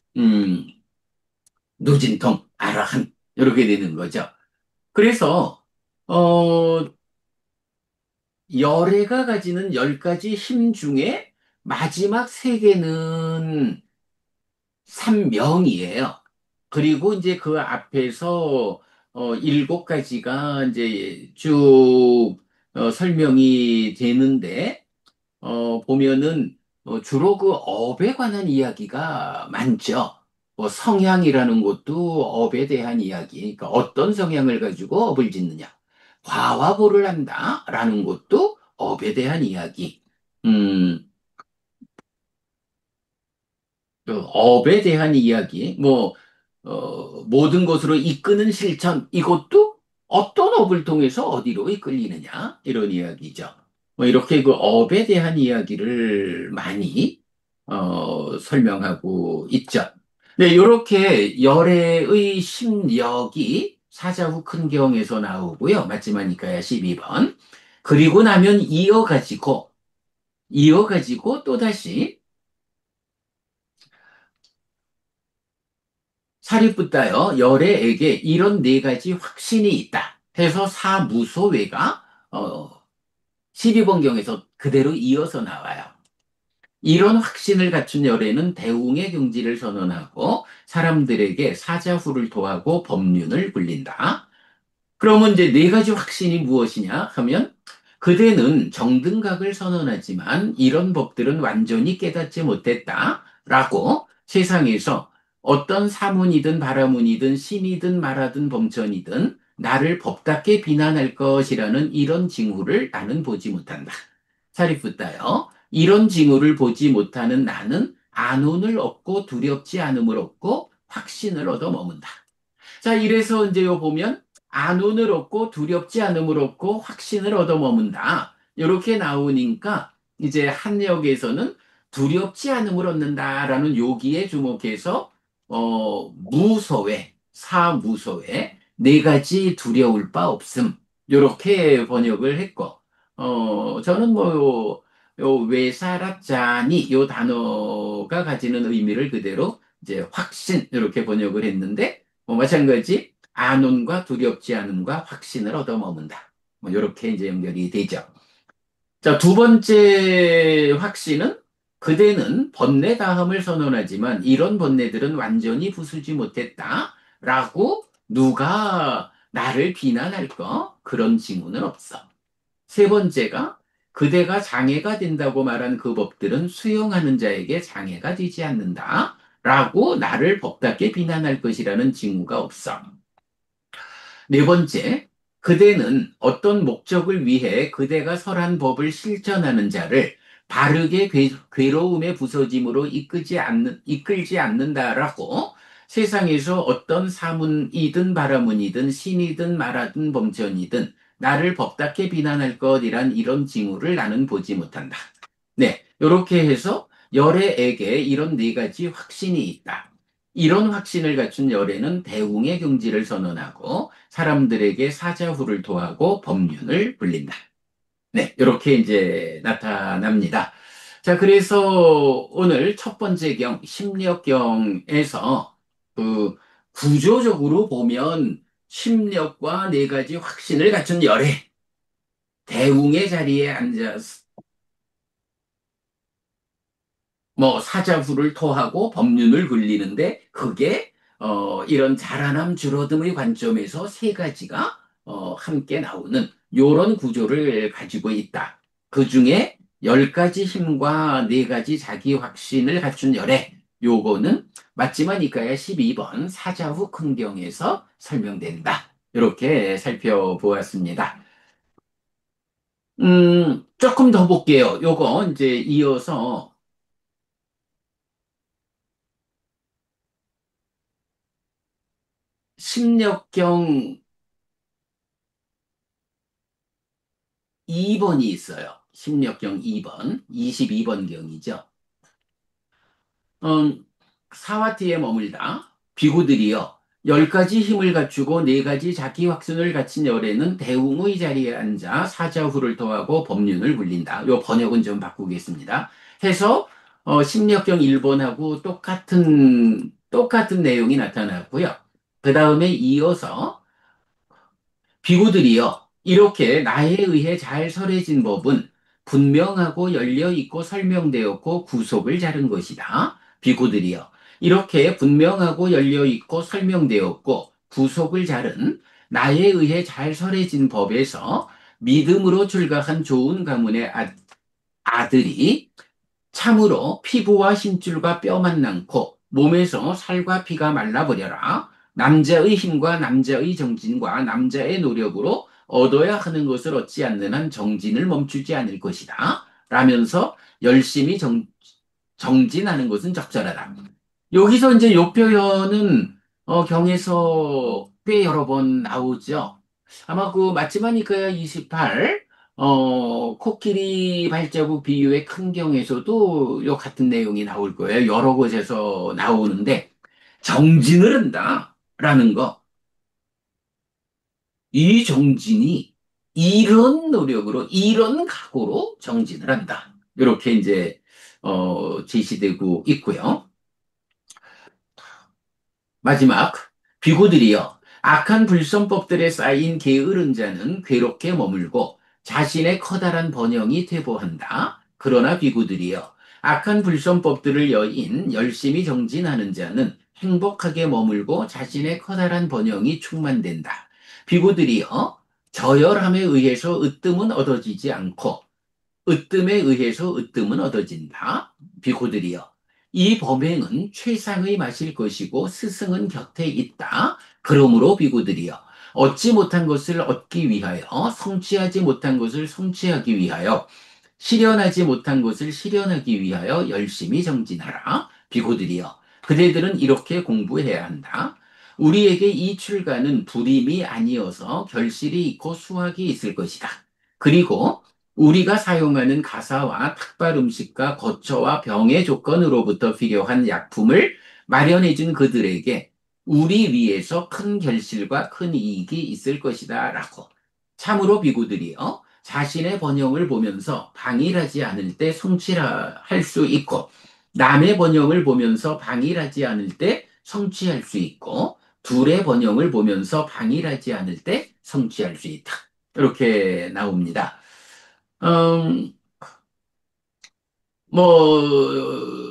누진통, 아라한 이렇게 되는 거죠. 그래서 어 열애가 가지는 10가지 힘 중에 마지막 세 개는 삼명이에요. 그리고 이제 그 앞에서 7가지가 이제 쭉 설명이 되는데 보면은 주로 그 업에 관한 이야기가 많죠. 뭐 성향이라는 것도 업에 대한 이야기. 그러니까 어떤 성향을 가지고 업을 짓느냐. 과와 보를 한다라는 것도 업에 대한 이야기. 음, 그 업에 대한 이야기, 모든 것으로 이끄는 실천, 이것도 어떤 업을 통해서 어디로 이끌리느냐, 이런 이야기죠. 뭐 이렇게 그 업에 대한 이야기를 많이, 설명하고 있죠. 네, 이렇게 열애의 심력이 사자후 큰경에서 나오고요. 맞지마니까야 12번. 그리고 나면 이어가지고 또다시 사리붓다여 열애에게 이런 4가지 확신이 있다 해서 사무소외가 12번경에서 그대로 이어서 나와요. 이런 확신을 갖춘 열애는 대웅의 경지를 선언하고 사람들에게 사자후를 토하고 법륜을 굴린다. 그러면 이제 4가지 확신이 무엇이냐 하면 그대는 정등각을 선언하지만 이런 법들은 완전히 깨닫지 못했다라고 세상에서 어떤 사문이든 바라문이든 신이든 말하든 범천이든 나를 법답게 비난할 것이라는 이런 징후를 나는 보지 못한다. 사리푸다요. 이런 징후를 보지 못하는 나는 안온을 얻고 두렵지 않음을 얻고 확신을 얻어 머문다. 자, 이래서 이제 요 보면 안온을 얻고 두렵지 않음을 얻고 확신을 얻어 머문다. 이렇게 나오니까 이제 한역에서는 두렵지 않음을 얻는다라는 요기에 주목해서 무소외, 사무소외 4가지 두려울 바 없음. 이렇게 번역을 했고 저는 요 외사랍자니 요 단어가 가지는 의미를 그대로 이제 확신 이렇게 번역을 했는데 마찬가지 안온과 두렵지 않음과 확신을 얻어 머문다. 뭐 이렇게 이제 연결이 되죠. 자, 2번째 확신은 그대는 번뇌 다함을 선언하지만 이런 번뇌들은 완전히 부수지 못했다라고 누가 나를 비난할 거 그런 징후는 없어. 3번째가 그대가 장애가 된다고 말한 그 법들은 수용하는 자에게 장애가 되지 않는다. 라고 나를 법답게 비난할 것이라는 징후가 없어. 4번째, 그대는 어떤 목적을 위해 그대가 설한 법을 실천하는 자를 바르게 괴로움의 부서짐으로 이끌지 않는다라고 세상에서 어떤 사문이든 바라문이든 신이든 말하든 범전이든 나를 법답게 비난할 것이란 이런 징후를 나는 보지 못한다. 네, 이렇게 해서 열애에게 이런 4가지 확신이 있다. 이런 확신을 갖춘 열애는 대웅의 경지를 선언하고 사람들에게 사자후를 토하고 법륜을 불린다. 네, 이렇게 이제 나타납니다. 자, 그래서 오늘 첫 번째 경, 심력경에서 그 구조적으로 보면 심력과 4가지 확신을 갖춘 열애, 대웅의 자리에 앉아서 뭐 사자후를 토하고 법륜을 굴리는데 그게 이런 자라남 줄어듦의 관점에서 3가지가 함께 나오는 요런 구조를 가지고 있다. 그 중에 10가지 힘과 4가지 자기 확신을 갖춘 열애 요거는 맞지만 이까야 12번 사자후 큰경에서 설명된다. 이렇게 살펴보았습니다. 조금 더 볼게요. 요거 이제 이어서 심력경 2번이 있어요. 심력경 2번, 22번 경이죠. 사와티에 머물다. 비구들이여, 10가지 힘을 갖추고 4가지 자기 확신을 갖춘 열애는 대웅의 자리에 앉아 사자후를 토하고 법륜을 굴린다. 요 번역은 좀 바꾸겠습니다. 해서 심력경 1번하고 똑같은 내용이 나타났고요. 그 다음에 이어서 비구들이여 이렇게 나에 의해 잘 설해진 법은 분명하고 열려 있고 설명되었고 구속을 자른 것이다. 비구들이여. 이렇게 분명하고 열려 있고 설명되었고 구속을 자른 나에 의해 잘 설해진 법에서 믿음으로 출가한 좋은 가문의 아들이 참으로 피부와 힘줄과 뼈만 남고 몸에서 살과 피가 말라버려라. 남자의 힘과 남자의 정진과 남자의 노력으로 얻어야 하는 것을 얻지 않는 한 정진을 멈추지 않을 것이다. 라면서 열심히 정진하는 것은 적절하다. 여기서 이제 요 표현은 경에서 꽤 여러 번 나오죠. 아마 그 맞지마니까야 28, 코끼리 발자국 비유의 큰 경에서도 요 같은 내용이 나올 거예요. 여러 곳에서 나오는데, 정진을 한다라는 거. 이 정진이 이런 노력으로, 이런 각오로 정진을 한다. 이렇게 이제, 제시되고 있고요. 마지막, 비구들이여, 악한 불선법들에 쌓인 게으른 자는 괴롭게 머물고 자신의 커다란 번영이 퇴보한다. 그러나 비구들이여, 악한 불선법들을 여인 열심히 정진하는 자는 행복하게 머물고 자신의 커다란 번영이 충만된다. 비구들이여, 저열함에 의해서 으뜸은 얻어지지 않고 으뜸에 의해서 으뜸은 얻어진다. 비고들이여. 이 범행은 최상의 마실 것이고 스승은 곁에 있다. 그러므로 비고들이여. 얻지 못한 것을 얻기 위하여, 성취하지 못한 것을 성취하기 위하여, 실현하지 못한 것을 실현하기 위하여 열심히 정진하라. 비고들이여. 그대들은 이렇게 공부해야 한다. 우리에게 이 출가는 불임이 아니어서 결실이 있고 수확이 있을 것이다. 그리고 우리가 사용하는 가사와 탁발 음식과 거처와 병의 조건으로부터 필요한 약품을 마련해 준 그들에게 우리 위에서 큰 결실과 큰 이익이 있을 것이다. 라고. 참으로 비구들이요. 자신의 번영을 보면서 방일하지 않을 때 성취할 수 있고, 남의 번영을 보면서 방일하지 않을 때 성취할 수 있고, 둘의 번영을 보면서 방일하지 않을 때 성취할 수 있다. 이렇게 나옵니다. 음,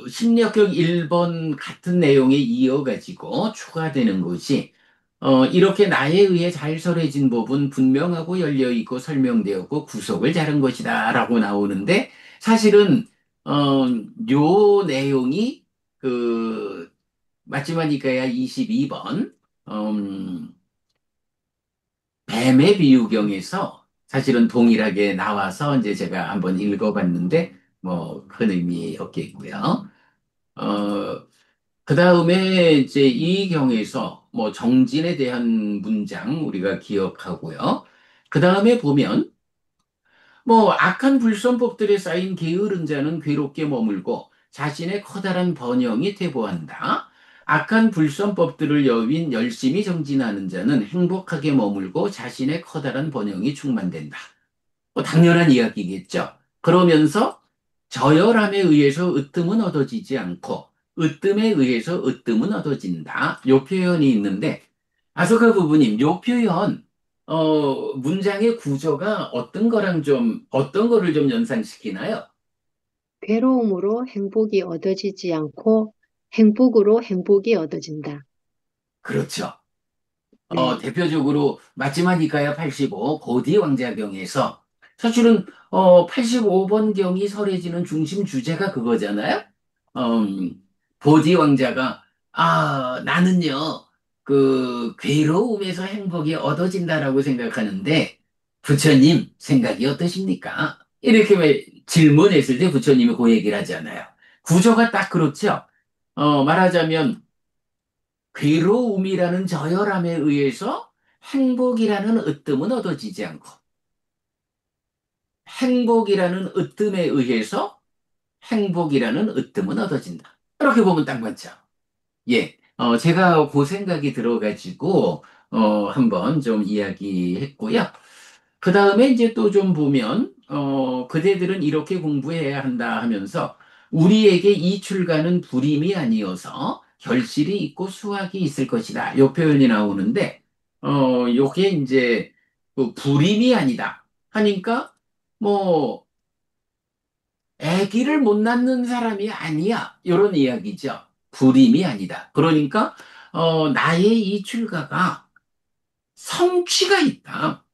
심리학적 1번 같은 내용에 이어가지고 추가되는 것이, 이렇게 나에 의해 잘 설해진 법은 분명하고 열려있고 설명되었고 구속을 자른 것이다. 라고 나오는데, 사실은, 요 내용이, 그, 맞지마니까야 22번, 뱀의 비유경에서 사실은 동일하게 나와서 이제 제가 한번 읽어봤는데 뭐 큰 의미 없겠고요. 그 다음에 이제 이 경에서 뭐 정진에 대한 문장 우리가 기억하고요. 그 다음에 보면 뭐 악한 불선법들에 쌓인 게으른 자는 괴롭게 머물고 자신의 커다란 번영이 퇴보한다. 악한 불선법들을 여윈 열심히 정진하는 자는 행복하게 머물고 자신의 커다란 번영이 충만된다. 뭐 당연한 이야기겠죠. 그러면서 저열함에 의해서 으뜸은 얻어지지 않고 으뜸에 의해서 으뜸은 얻어진다. 요 표현이 있는데 아소카 부부님, 요 표현 문장의 구조가 어떤 거를 좀 연상시키나요? 괴로움으로 행복이 얻어지지 않고 행복으로 행복이 얻어진다. 그렇죠. 네, 대표적으로 마지막이가야 85, 고디 왕자경에서 사실은 85번 경이 설해지는 중심 주제가 그거잖아요. 음, 보디 왕자가 나는요 그 괴로움에서 행복이 얻어진다라고 생각하는데 부처님 생각이 어떠십니까? 이렇게 왜 질문했을 때 부처님이 그 얘기를 하잖아요. 구조가 딱 그렇죠. 말하자면 괴로움이라는 저열함에 의해서 행복이라는 으뜸은 얻어지지 않고, 행복이라는 으뜸에 의해서 행복이라는 으뜸은 얻어진다. 이렇게 보면 딱 맞죠. 예. 제가 그 생각이 들어가지고, 한번 좀 이야기했고요. 그 다음에 이제 또 좀 보면, 그대들은 이렇게 공부해야 한다 하면서, 우리에게 이 출가는 불임이 아니어서 결실이 있고 수확이 있을 것이다. 요 표현이 나오는데, 요게 이제, 그 불임이 아니다. 하니까, 뭐, 아기를 못 낳는 사람이 아니야. 이런 이야기죠. 불임이 아니다. 그러니까, 나의 이 출가가 성취가 있다.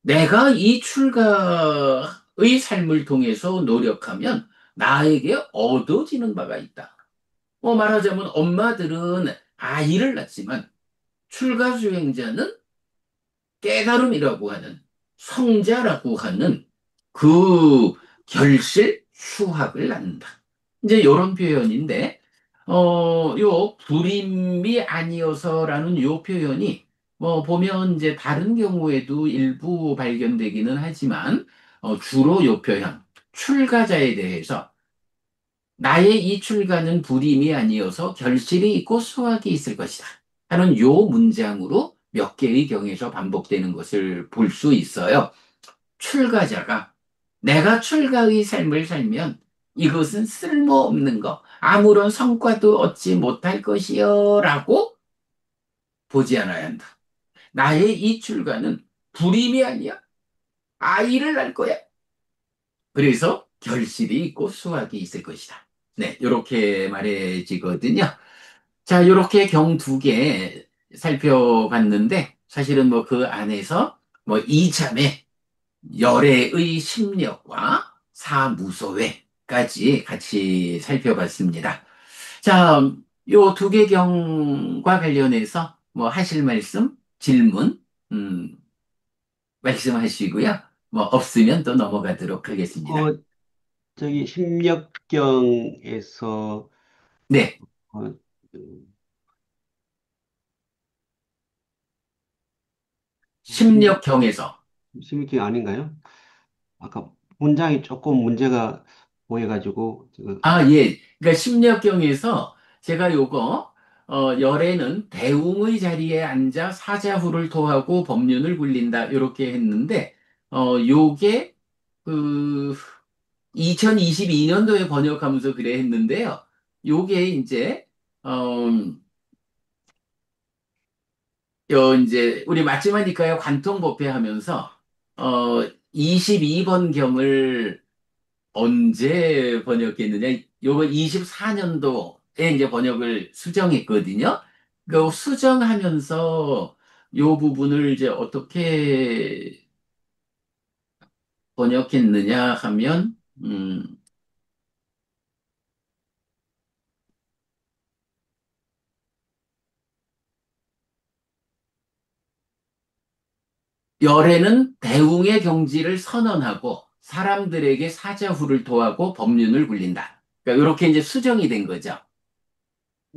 내가 이 출가의 삶을 통해서 노력하면 나에게 얻어지는 바가 있다. 말하자면 엄마들은 아이를 낳지만 출가 수행자는 깨달음이라고 하는 성자라고 하는 그 결실 수학을 낳는다. 이제 이런 표현인데, 요 불임이 아니어서라는 요 표현이 보면 이제 다른 경우에도 일부 발견되기는 하지만 주로 요 표현 출가자에 대해서 나의 이 출가는 불임이 아니어서 결실이 있고 수확이 있을 것이다 하는 요 문장으로 몇 개의 경에서 반복되는 것을 볼 수 있어요. 출가자가 내가 출가의 삶을 살면 이것은 쓸모없는 거, 아무런 성과도 얻지 못할 것이요 라고 보지 않아야 한다. 나의 이 출가는 불임이 아니야. 아이를 낳을 거야. 그래서 결실이 있고 수확이 있을 것이다. 네, 이렇게 말해지거든요. 자, 이렇게 경 두 개 살펴봤는데, 사실은 그 안에서 이참에 열애의 심력과 사무소회까지 같이 살펴봤습니다. 자, 요 두 개 경과 관련해서 하실 말씀, 질문, 음, 말씀하시고요. 없으면 또 넘어가도록 하겠습니다. 어, 저기 심력경에서 네, 어, 심력 심력경에서. 심력경 아닌가요? 아까 문장이 조금 문제가 보여가지고 아, 예. 그러니까 심리학경에서 제가 요거 열애는 대웅의 자리에 앉아 사자후를 토하고 법륜을 굴린다 이렇게 했는데 요게 그 2022년도에 번역하면서 그래 했는데요. 요게 이제 어, 요 이제 우리 맞지마니까요 관통법회 하면서 22번 경을 언제 번역했느냐? 요거 24년도에 이제 번역을 수정했거든요. 그 수정하면서 요 부분을 이제 어떻게 번역했느냐 하면, 열애는 대웅의 경지를 선언하고 사람들에게 사자후를 토하고 법륜을 굴린다. 그러니까 이렇게 이제 수정이 된 거죠.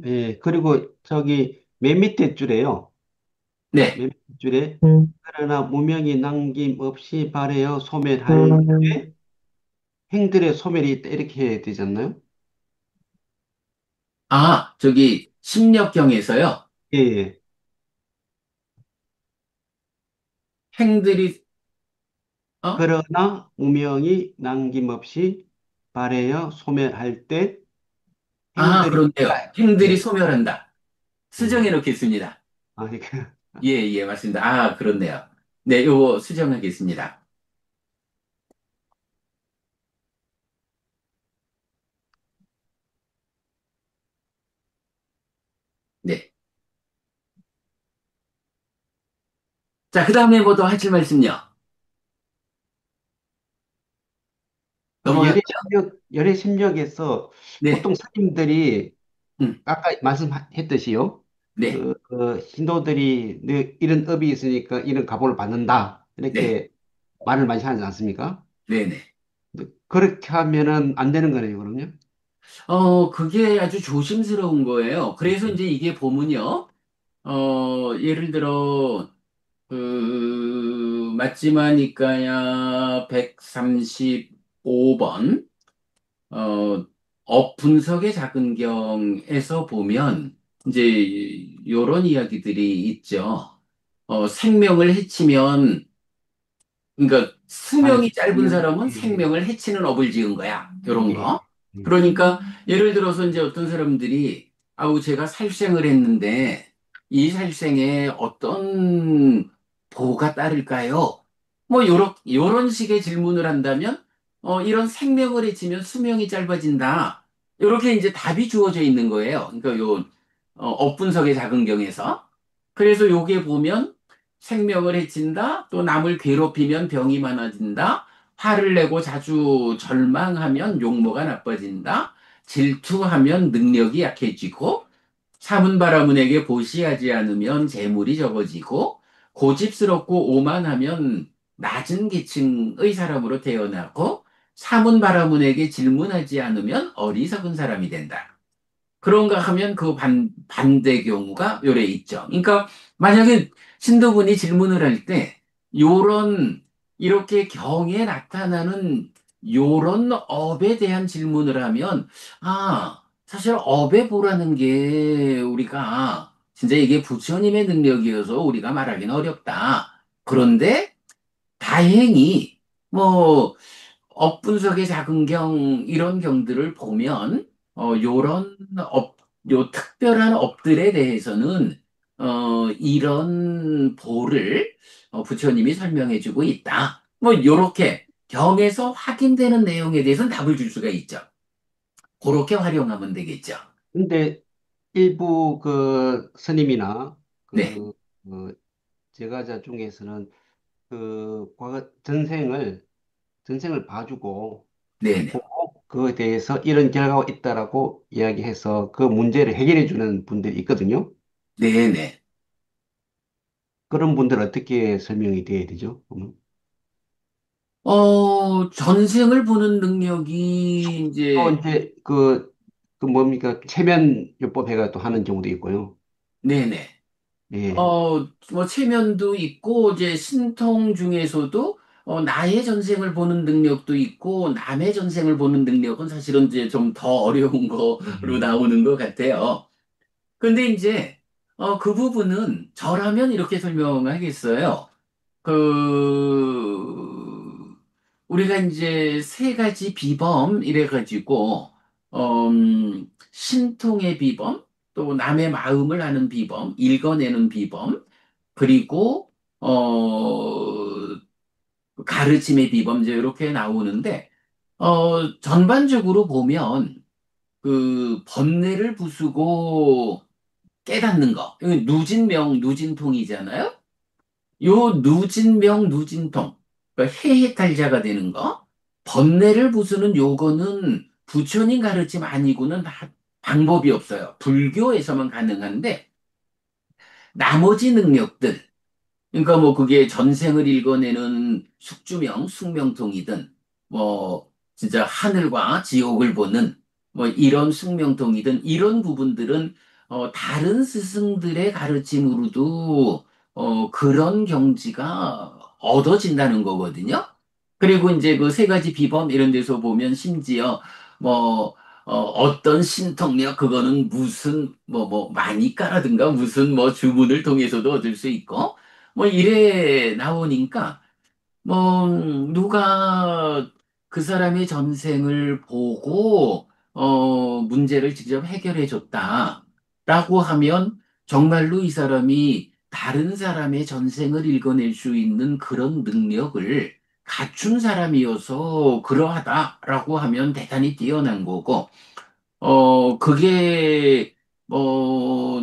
예, 그리고 저기 맨 밑에 줄에요. 네. 맨 밑에 줄에 그러나 무명이 남김없이 발하여 소멸할 때 행들의 소멸이 있다 이렇게 되지 않나요? 아, 저기 심력경에서요. 예, 예. 행들이 어? 그러나 무명이 남김없이 발하여 소멸할 때 아, 행들이 그렇네요. 있다. 행들이 예. 소멸한다. 수정해 예. 놓겠습니다. 아, 그러니까 예, 예, 맞습니다. 아, 그렇네요. 네, 요거 수정하겠습니다. 네. 자, 그 다음에 뭐 더 하실 말씀요? 넘어갈까요? 열의 심력에서 네, 보통 스님들이 음, 아까 말씀했듯이요. 네, 신도들이 이런 업이 있으니까 이런 가보를 받는다. 네, 이렇게 말을 많이 하지 않습니까? 네, 네. 근데 그렇게 하면은 안 되는 거네요, 그럼요. 그게 아주 조심스러운 거예요. 그래서 이제 이게 보면요. 예를 들어, 맞지마니까야 135번, 분석의 작은 경에서 보면, 이제, 요런 이야기들이 있죠. 생명을 해치면, 그러니까 아니, 수명이 짧은 사람은 예, 생명을 해치는 업을 지은 거야. 요런 예, 거. 예. 그러니까, 예를 들어서 이제 어떤 사람들이, 아우, 제가 살생을 했는데, 이 살생에 어떤 보가 따를까요? 뭐 요런 식의 질문을 한다면 이런 생명을 해치면 수명이 짧아진다. 이렇게 이제 답이 주어져 있는 거예요. 그러니까 요 업분석의 작은경에서. 그래서 요게 보면 생명을 해친다. 또 남을 괴롭히면 병이 많아진다. 화를 내고 자주 절망하면 용모가 나빠진다. 질투하면 능력이 약해지고 사문바라문에게 보시하지 않으면 재물이 적어지고 고집스럽고 오만하면 낮은 계층의 사람으로 태어나고 사문바라문에게 질문하지 않으면 어리석은 사람이 된다. 그런가 하면 그 반대 경우가 요래 있죠. 그러니까 만약에 신도분이 질문을 할 때 요런 이렇게 경에 나타나는 요런 업에 대한 질문을 하면 사실 업에 보라는 게 우리가 진짜 이게 부처님의 능력이어서 우리가 말하기는 어렵다. 그런데 다행히 뭐 업분석의 작은 경 이런 경들을 보면 요런 업, 요 특별한 업들에 대해서는 이런 보를 부처님이 설명해주고 있다. 뭐 요렇게 경에서 확인되는 내용에 대해서는 답을 줄 수가 있죠. 그렇게 활용하면 되겠죠. 근데 일부 그 스님이나 네, 그, 그 제가자 중에서는 그 과거 전생을 봐주고 네, 네, 보고 그거에 대해서 이런 결과가 있다라고 이야기해서 그 문제를 해결해 주는 분들이 있거든요. 네, 네. 그런 분들 어떻게 설명이 돼야 되죠? 전생을 보는 능력이 또 이제 이제 그 뭡니까 체면요법 해가 또 하는 경우도 있고요. 네네. 예. 뭐, 체면도 있고, 이제 신통 중에서도, 나의 전생을 보는 능력도 있고, 남의 전생을 보는 능력은 사실은 이제 좀 더 어려운 거로 나오는 것 같아요. 근데 이제, 그 부분은 저라면 이렇게 설명하겠어요. 그, 우리가 이제 세 가지 비범 이래가지고, 신통의 비범, 또 남의 마음을 아는 비범, 읽어내는 비범, 그리고, 가르침의 비범, 이제 이렇게 나오는데, 전반적으로 보면, 그, 번뇌를 부수고 깨닫는 거, 이건 누진명, 누진통이잖아요? 요 누진명, 누진통, 그러니까 해해탈자가 되는 거, 번뇌를 부수는 요거는 부처님 가르침 아니고는 방법이 없어요. 불교에서만 가능한데, 나머지 능력들, 그러니까 뭐 그게 전생을 읽어내는 숙주명, 숙명통이든, 뭐 진짜 하늘과 지옥을 보는 뭐 이런 숙명통이든 이런 부분들은 다른 스승들의 가르침으로도 그런 경지가 얻어진다는 거거든요. 그리고 이제 그 세 가지 비범 이런 데서 보면 심지어 뭐 어떤 신통력 그거는 무슨 뭐 마니까라든가 무슨 뭐 주문을 통해서도 얻을 수 있고 뭐 이래 나오니까 뭐 누가 그 사람의 전생을 보고 문제를 직접 해결해 줬다라고 하면 정말로 이 사람이 다른 사람의 전생을 읽어낼 수 있는 그런 능력을 갖춘 사람이어서 그러하다라고 하면 대단히 뛰어난 거고 그게 뭐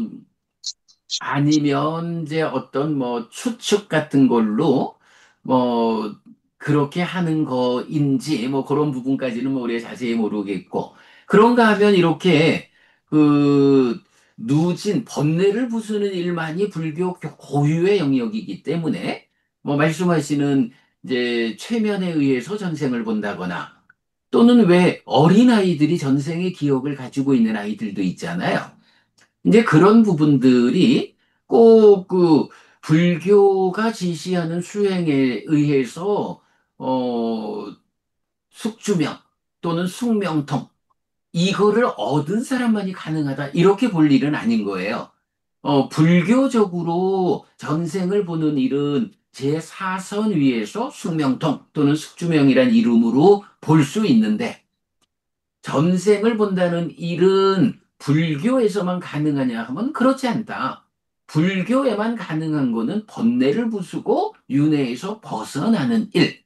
아니면 이제 어떤 뭐 추측 같은 걸로 뭐 그렇게 하는 거인지 뭐 그런 부분까지는 뭐 우리가 자세히 모르겠고 그런가 하면 이렇게 그 누진 번뇌를 부수는 일만이 불교 고유의 영역이기 때문에 뭐 말씀하시는 이제 최면에 의해서 전생을 본다거나 또는 왜 어린아이들이 전생의 기억을 가지고 있는 아이들도 있잖아요. 이제 그런 부분들이 꼭 그 불교가 지시하는 수행에 의해서 어 숙주명 또는 숙명통 이거를 얻은 사람만이 가능하다 이렇게 볼 일은 아닌 거예요. 불교적으로 전생을 보는 일은 제4선 위에서 숙명통 또는 숙주명이란 이름으로 볼 수 있는데 전생을 본다는 일은 불교에서만 가능하냐 하면 그렇지 않다. 불교에만 가능한 거는 번뇌를 부수고 윤회에서 벗어나는 일.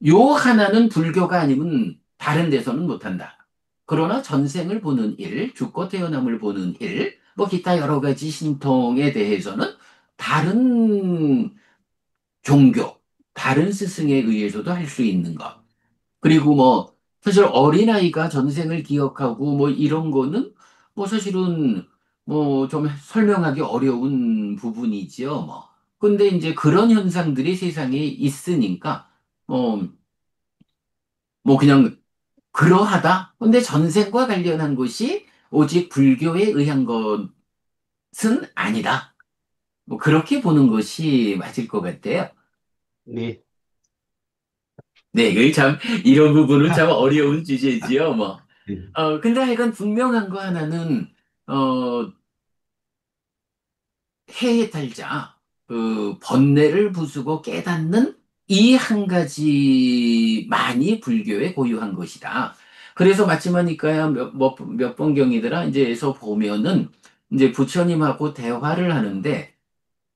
요 하나는 불교가 아니면 다른 데서는 못한다. 그러나 전생을 보는 일, 죽고 태어남을 보는 일, 뭐 기타 여러 가지 신통에 대해서는 다른 종교, 다른 스승에 의해서도 할 수 있는 것. 그리고 뭐 사실 어린아이가 전생을 기억하고 뭐 이런 거는 뭐 사실은 뭐 좀 설명하기 어려운 부분이지요, 뭐. 근데 이제 그런 현상들이 세상에 있으니까 뭐, 뭐 그냥 그러하다. 근데 전생과 관련한 것이 오직 불교에 의한 것은 아니다. 뭐 그렇게 보는 것이 맞을 것 같아요. 네. 네, 이게 참 이런 부분은 참 어려운 주제지요, 뭐. 네. 근데 하여간 분명한 거 하나는, 어, 해에 달자, 그, 번뇌를 부수고 깨닫는 이 한 가지만이 불교에 고유한 것이다. 그래서 마침하니까야 몇 번 경이더라, 이제에서 보면은, 이제 부처님하고 대화를 하는데,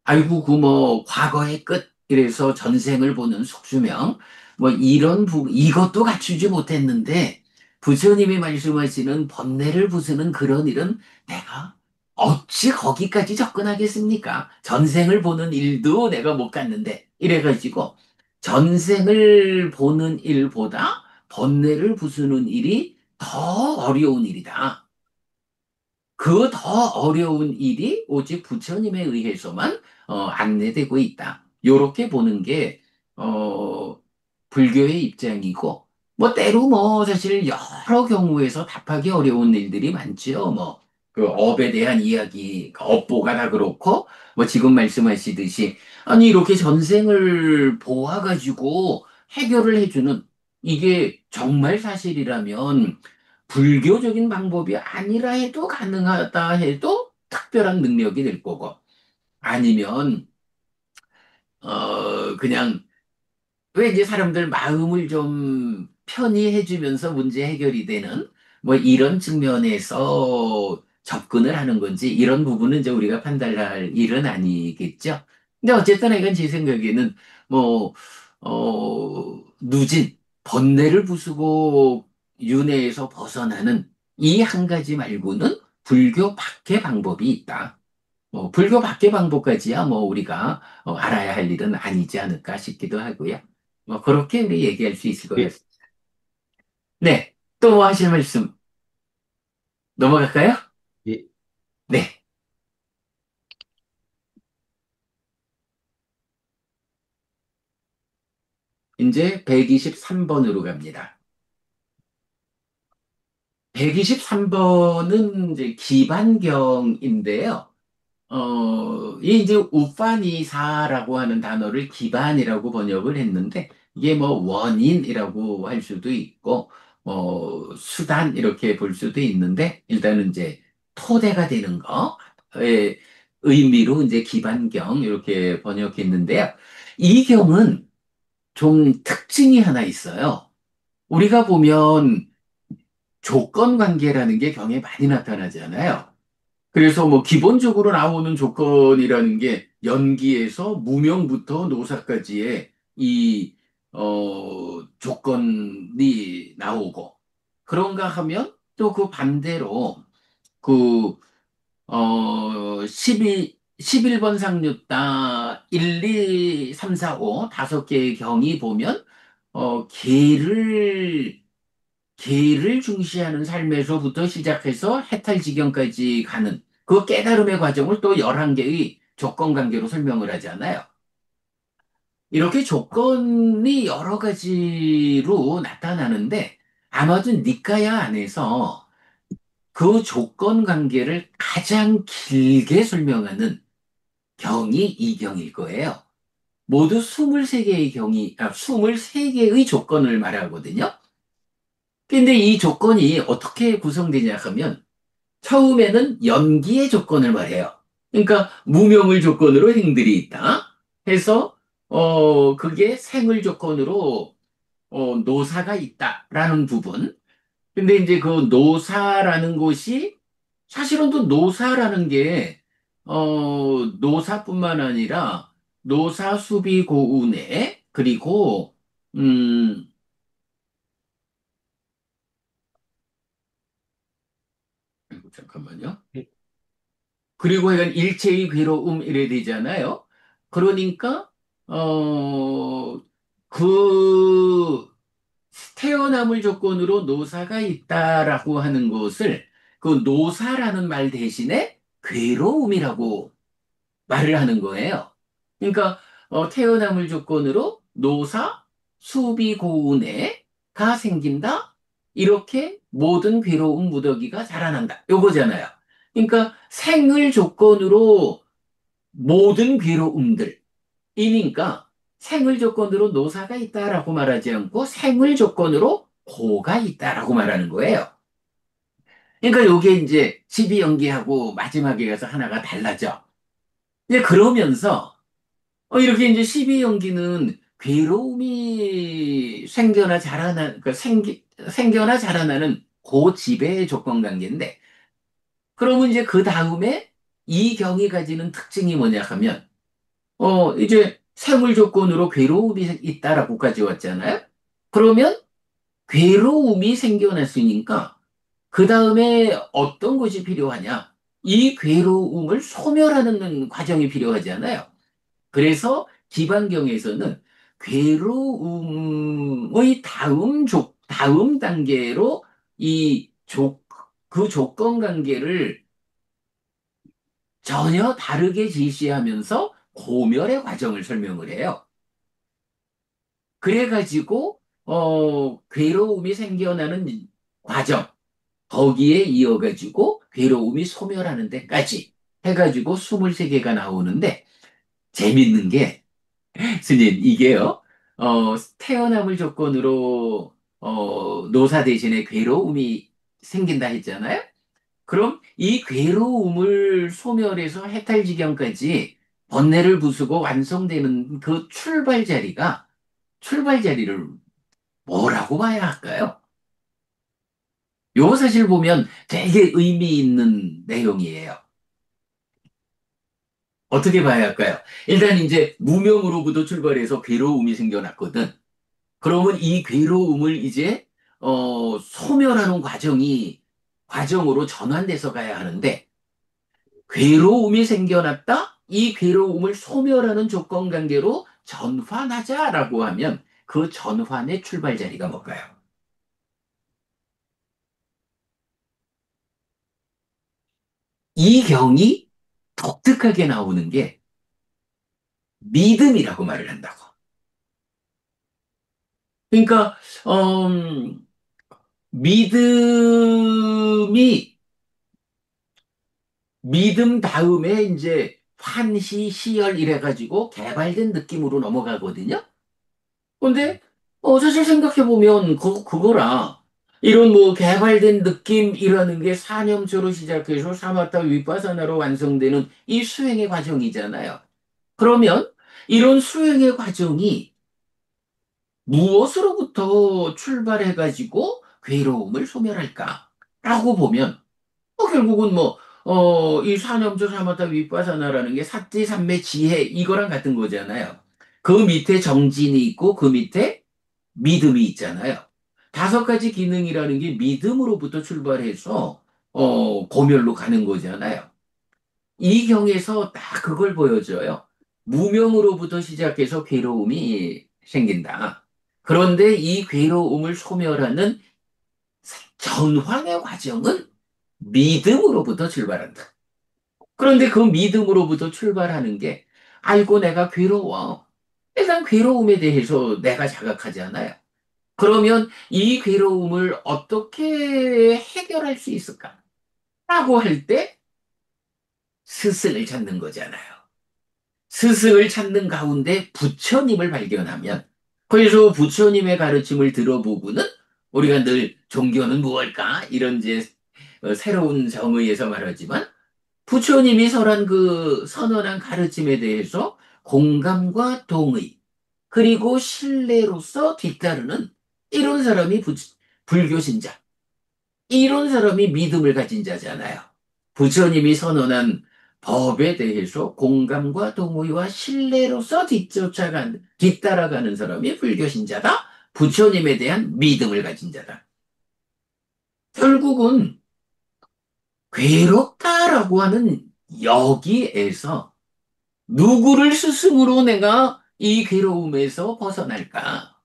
아이고, 그 뭐, 과거의 끝. 이래서 전생을 보는 숙주명. 뭐, 이런 이것도 갖추지 못했는데, 부처님이 말씀하시는 번뇌를 부수는 그런 일은 내가 어찌 거기까지 접근하겠습니까? 전생을 보는 일도 내가 못 갔는데. 이래가지고, 전생을 보는 일보다 번뇌를 부수는 일이 더 어려운 일이다. 그 더 어려운 일이 오직 부처님에 의해서만 안내되고 있다. 요렇게 보는 게 어, 불교의 입장이고 뭐 때로 뭐 사실 여러 경우에서 답하기 어려운 일들이 많지요. 뭐 그 업에 대한 이야기, 그 업보가 다 그렇고 뭐 지금 말씀하시듯이 아니 이렇게 전생을 보아가지고 해결을 해주는 이게 정말 사실이라면 불교적인 방법이 아니라 해도 가능하다 해도 특별한 능력이 될 거고, 아니면, 그냥, 왜 이제 사람들 마음을 좀 편히 해주면서 문제 해결이 되는, 뭐 이런 측면에서 접근을 하는 건지, 이런 부분은 이제 우리가 판단할 일은 아니겠죠. 근데 어쨌든 이건 제 생각에는, 뭐, 누진, 번뇌를 부수고 윤회에서 벗어나는 이 한 가지 말고는 불교 밖의 방법이 있다. 뭐 불교 밖의 방법까지야 뭐 우리가 알아야 할 일은 아니지 않을까 싶기도 하고요. 뭐 그렇게 우리 얘기할 수 있을 것 네. 같습니다. 네, 또 뭐 하실 말씀 넘어갈까요? 네. 네, 이제 123번으로 갑니다. 123번은 이제 기반경인데요. 이게 이제 우파니사라고 하는 단어를 기반이라고 번역을 했는데, 이게 뭐 원인이라고 할 수도 있고, 수단 이렇게 볼 수도 있는데, 일단은 이제 토대가 되는 거의 의미로 이제 기반경 이렇게 번역했는데요. 이 경은 좀 특징이 하나 있어요. 우리가 보면 조건 관계라는 게 경에 많이 나타나잖아요. 그래서 뭐 기본적으로 나오는 조건이라는 게 연기에서 무명부터 노사까지의 이, 조건이 나오고 그런가 하면 또 그 반대로 그, 11번 상류따 1, 2, 3, 4, 5 다섯 개의 경이 보면 개를 중시하는 삶에서부터 시작해서 해탈지경까지 가는 그 깨달음의 과정을 또 11개의 조건 관계로 설명을 하잖아요. 이렇게 조건이 여러 가지로 나타나는데 아마도 니까야 안에서 그 조건 관계를 가장 길게 설명하는 경이 이 경일 거예요. 모두 23개의 경이, 23개의 조건을 말하거든요. 근데 이 조건이 어떻게 구성되냐 하면 처음에는 연기의 조건을 말해요. 그러니까 무명을 조건으로 행들이 있다. 해서 그게 생을 조건으로 노사가 있다라는 부분. 근데 이제 그 노사라는 것이 사실은 또 노사라는 게 노사뿐만 아니라 노사 수비 고운에 그리고 음, 아이고, 잠깐만요. 예. 그리고 이건 일체의 괴로움 이래 되잖아요. 그러니까 그 태어남을 조건으로 노사가 있다라고 하는 것을 그 노사라는 말 대신에 괴로움이라고 말을 하는 거예요. 그러니까 태어남을 조건으로 노사, 수비 고운에가 생긴다. 이렇게 모든 괴로움 무더기가 자라난다. 요거잖아요. 그러니까 생을 조건으로 모든 괴로움들이니까 생을 조건으로 노사가 있다라고 말하지 않고 생을 조건으로 고가 있다라고 말하는 거예요. 그러니까 요게 이제 12연기하고 마지막에 가서 하나가 달라져. 이제 그러면서 이렇게 이제 12연기는 괴로움이 생겨나 자라나는 그 지배의 조건 관계인데, 그러면 이제 그 다음에 이 경이 가지는 특징이 뭐냐 하면, 이제 생물 조건으로 괴로움이 있다라고까지 왔잖아요? 그러면 괴로움이 생겨났으니까, 그 다음에 어떤 것이 필요하냐? 이 괴로움을 소멸하는 과정이 필요하잖아요. 그래서 기반경에서는 괴로움의 다음 단계로 그 조건 관계를 전혀 다르게 제시하면서 고멸의 과정을 설명을 해요. 그래가지고, 괴로움이 생겨나는 과정, 거기에 이어가지고 괴로움이 소멸하는 데까지 해가지고 23개가 나오는데, 재밌는 게, 스님, 이게요, 태어남을 조건으로, 노사 대신에 괴로움이 생긴다 했잖아요? 그럼 이 괴로움을 소멸해서 해탈지경까지 번뇌를 부수고 완성되는 그 출발 자리를 뭐라고 봐야 할까요? 요 사실 보면 되게 의미 있는 내용이에요. 어떻게 봐야 할까요? 일단 이제 무명으로부터 출발해서 괴로움이 생겨났거든. 그러면 이 괴로움을 이제 소멸하는 과정으로 전환돼서 가야 하는데 괴로움이 생겨났다? 이 괴로움을 소멸하는 조건 관계로 전환하자라고 하면 그 전환의 출발 자리가 뭘까요? 이 경이 독특하게 나오는 게 믿음이라고 말을 한다고. 그러니까 믿음이 믿음 다음에 이제 환희, 시열 이래가지고 개발된 느낌으로 넘어가거든요. 근데, 사실 생각해보면, 그거라. 이런 뭐 개발된 느낌이라는 게 사념초로 시작해서 사마타 위파사나로 완성되는 이 수행의 과정이잖아요. 그러면 이런 수행의 과정이 무엇으로부터 출발해가지고 괴로움을 소멸할까? 라고 보면, 결국은 뭐, 이 사념조 사마타 위파사나라는 게 사지 삼매 지혜 이거랑 같은 거잖아요. 그 밑에 정진이 있고 그 밑에 믿음이 있잖아요. 다섯 가지 기능이라는 게 믿음으로부터 출발해서 고멸로 가는 거잖아요. 이 경에서 딱 그걸 보여줘요. 무명으로부터 시작해서 괴로움이 생긴다. 그런데 이 괴로움을 소멸하는 전환의 과정은 믿음으로부터 출발한다. 그런데 그 믿음으로부터 출발하는 게 아이고 내가 괴로워. 일단 괴로움에 대해서 내가 자각하잖아요. 그러면 이 괴로움을 어떻게 해결할 수 있을까? 라고 할 때 스승을 찾는 거잖아요. 스승을 찾는 가운데 부처님을 발견하면 그래서 부처님의 가르침을 들어보고는 우리가 늘 종교는 무엇일까? 이런 이제 새로운 정의에서 말하지만 부처님이 설한 그 선언한 가르침에 대해서 공감과 동의 그리고 신뢰로서 뒤따르는 이런 사람이 불교 신자. 이런 사람이 믿음을 가진 자잖아요. 부처님이 선언한 법에 대해서 공감과 동의와 신뢰로서 뒤따라가는 사람이 불교신자다. 부처님에 대한 믿음을 가진 자다. 결국은 괴롭다라고 하는 여기에서 누구를 스승으로 내가 이 괴로움에서 벗어날까?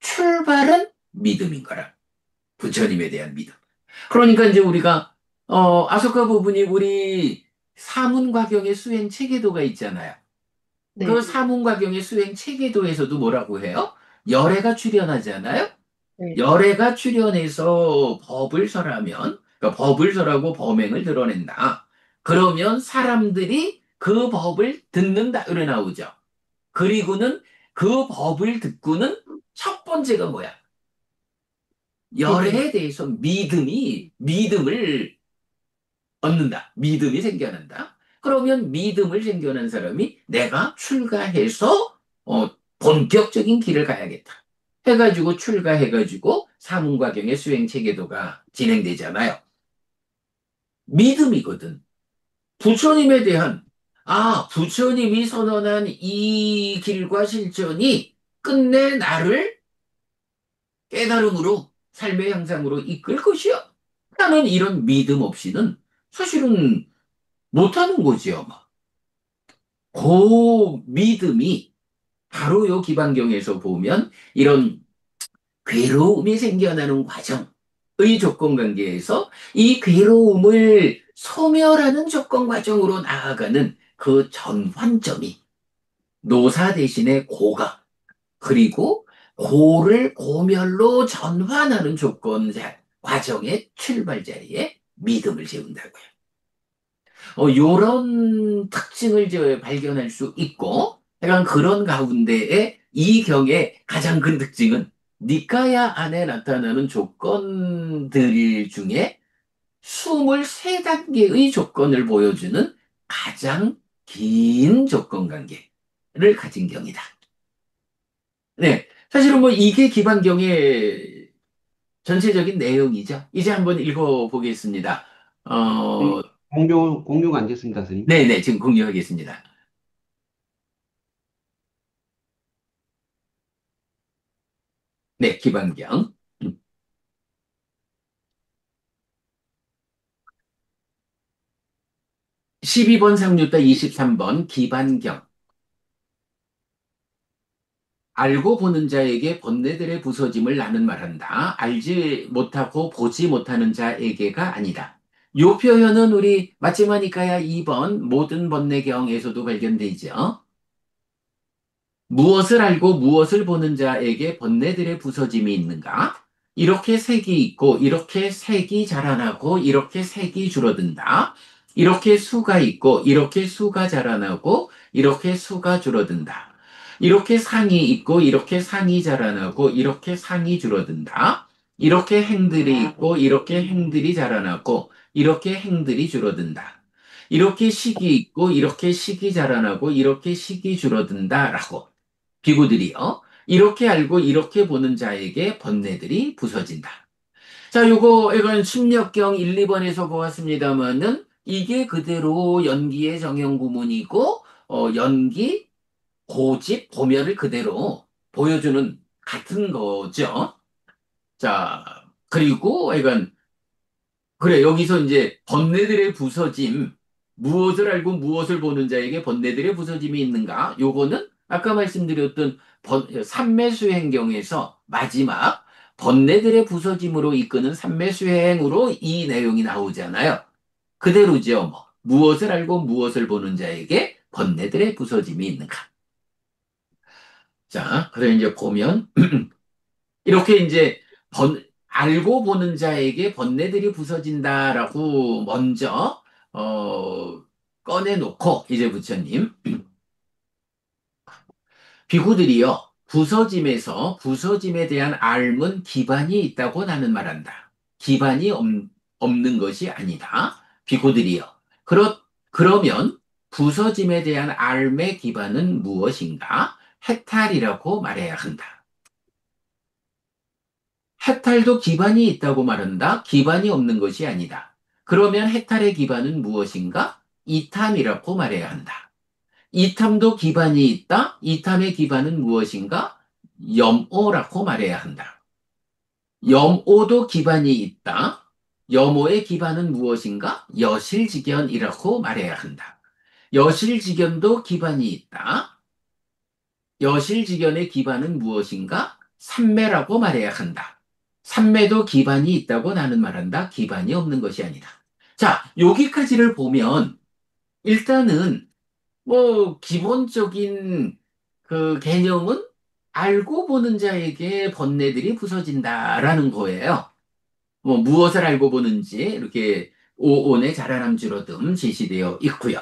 출발은 믿음인 거라. 부처님에 대한 믿음. 그러니까 이제 우리가 아소카 부분이 우리 사문과경의 수행 체계도가 있잖아요. 그 네, 사문과경의 수행 체계도에서도 뭐라고 해요? 열애가 출현하잖아요. 네, 열애가 출현해서 법을 설하면, 그러니까 법을 설하고 범행을 드러낸다. 그러면 사람들이 그 법을 듣는다. 이래 나오죠. 그리고는 그 법을 듣고는 첫 번째가 뭐야? 믿음. 열애에 대해서 믿음을 얻는다. 믿음이 생겨난다. 그러면 믿음을 생겨난 사람이 내가 출가해서 본격적인 길을 가야겠다. 해가지고 출가해가지고 사문과경의 수행 체계도가 진행되잖아요. 믿음이거든. 부처님에 대한 부처님이 선언한 이 길과 실천이 끝내 나를 깨달음으로 삶의 향상으로 이끌 것이야. 나는 이런 믿음 없이는 사실은 못하는 거지요. 그 믿음이 바로 요 기반경에서 보면 이런 괴로움이 생겨나는 과정의 조건 관계에서 이 괴로움을 소멸하는 조건 과정으로 나아가는 그 전환점이 노사 대신에 고가 그리고 고를 고멸로 전환하는 과정의 출발 자리에 믿음을 세운다고요. 요런 특징을 발견할 수 있고, 약간 그런 가운데에 이 경의 가장 큰 특징은 니까야 안에 나타나는 조건들 중에 23단계의 조건을 보여주는 가장 긴 조건 관계를 가진 경이다. 네. 사실은 뭐 이게 기반경의 전체적인 내용이죠. 이제 한번 읽어보겠습니다. 네, 공유가 안 됐습니다, 선생님. 네네, 지금 공유하겠습니다. 네, 기반경. 12번 상류다 23번 기반경. 알고 보는 자에게 번뇌들의 부서짐을 나는 말한다. 알지 못하고 보지 못하는 자에게가 아니다. 요 표현은 우리 마지막이니까야 2번 모든 번뇌경에서도 발견되죠. 무엇을 알고 무엇을 보는 자에게 번뇌들의 부서짐이 있는가? 이렇게 색이 있고, 이렇게 색이 자라나고, 이렇게 색이 줄어든다. 이렇게 수가 있고, 이렇게 수가 자라나고, 이렇게 수가 줄어든다. 이렇게 상이 있고, 이렇게 상이 자라나고, 이렇게 상이 줄어든다. 이렇게 행들이 있고, 이렇게 행들이 자라나고, 이렇게 행들이 줄어든다. 이렇게 식이 있고, 이렇게 식이 자라나고, 이렇게 식이 줄어든다라고. 비구들이요. 이렇게 알고 이렇게 보는 자에게 번뇌들이 부서진다. 자, 이건 심력경 1, 2번에서 보았습니다만은 이게 그대로 연기의 정형 구문이고 연기, 고집, 고멸을 그대로 보여주는 같은 거죠. 자, 그리고 이건 그래, 여기서 이제 번뇌들의 부서짐, 무엇을 알고 무엇을 보는 자에게 번뇌들의 부서짐이 있는가? 요거는 아까 말씀드렸던 삼매수행경에서 마지막 번뇌들의 부서짐으로 이끄는 삼매수행으로 이 내용이 나오잖아요. 그대로죠, 뭐. 무엇을 알고 무엇을 보는 자에게 번뇌들의 부서짐이 있는가? 자, 그래 이제 보면 이렇게 이제 알고 보는 자에게 번뇌들이 부서진다라고 먼저, 꺼내놓고, 이제 부처님, 비구들이요, 부서짐에 대한 알문 기반이 있다고 나는 말한다. 기반이 없는 것이 아니다. 비구들이요. 그러면 부서짐에 대한 알의 기반은 무엇인가? 해탈이라고 말해야 한다. 해탈도 기반이 있다고 말한다. 기반이 없는 것이 아니다. 그러면 해탈의 기반은 무엇인가? 이탐이라고 말해야 한다. 이탐도 기반이 있다. 이탐의 기반은 무엇인가? 염오라고 말해야 한다. 염오도 기반이 있다. 염오의 기반은 무엇인가? 여실직연이라고 말해야 한다. 여실직연도 기반이 있다. 여실직연의 기반은 무엇인가? 삼매라고 말해야 한다. 삼매도 기반이 있다고 나는 말한다. 기반이 없는 것이 아니다. 자, 여기까지를 보면 일단은 뭐 기본적인 그 개념은 알고 보는 자에게 번뇌들이 부서진다라는 거예요. 뭐 무엇을 알고 보는지 이렇게 오온의 자라남 주로듬 제시되어 있고요.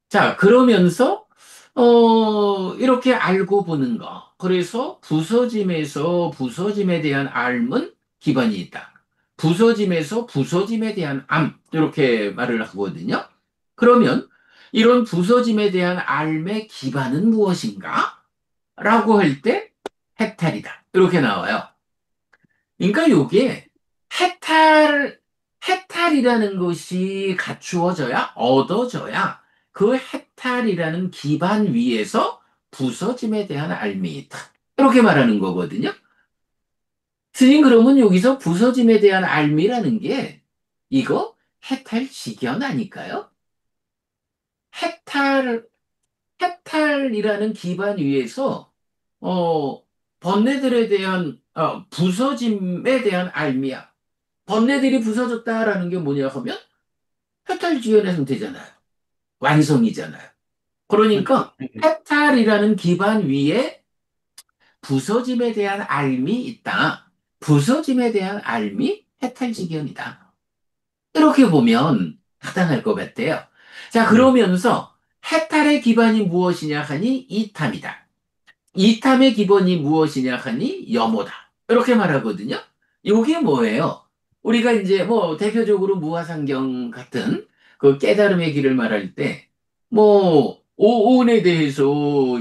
자, 그러면서 이렇게 알고 보는 거. 그래서 부서짐에서 부서짐에 대한 알은 기반이 있다. 부서짐에서 부서짐에 대한 암, 이렇게 말을 하거든요. 그러면 이런 부서짐에 대한 알의 기반은 무엇인가? 라고 할 때 해탈이다. 이렇게 나와요. 그러니까 요게 해탈, 해탈이라는 것이 갖추어져야, 얻어져야 그 해탈이라는 기반 위에서 부서짐에 대한 알미 있다. 이렇게 말하는 거거든요. 스님, 그러면 여기서 부서짐에 대한 알미라는 게 이거 해탈직연 아닐까요? 해탈, 해탈이라는 기반 위에서 어, 번뇌들에 대한 부서짐에 대한 알미야. 번뇌들이 부서졌다라는 게 뭐냐 하면 해탈지연의 상태잖아요. 완성이잖아요. 그러니까 해탈이라는 기반 위에 부서짐에 대한 알미 있다. 부서짐에 대한 알미 해탈지견이다. 이렇게 보면 타당할 것 같아요. 자, 네. 그러면서 해탈의 기반이 무엇이냐 하니 이탐이다. 이탐의 기본이 무엇이냐 하니 염호다. 이렇게 말하거든요. 이게 뭐예요? 우리가 이제 뭐 대표적으로 무아상경 같은 그 깨달음의 길을 말할 때 뭐 오온에 대해서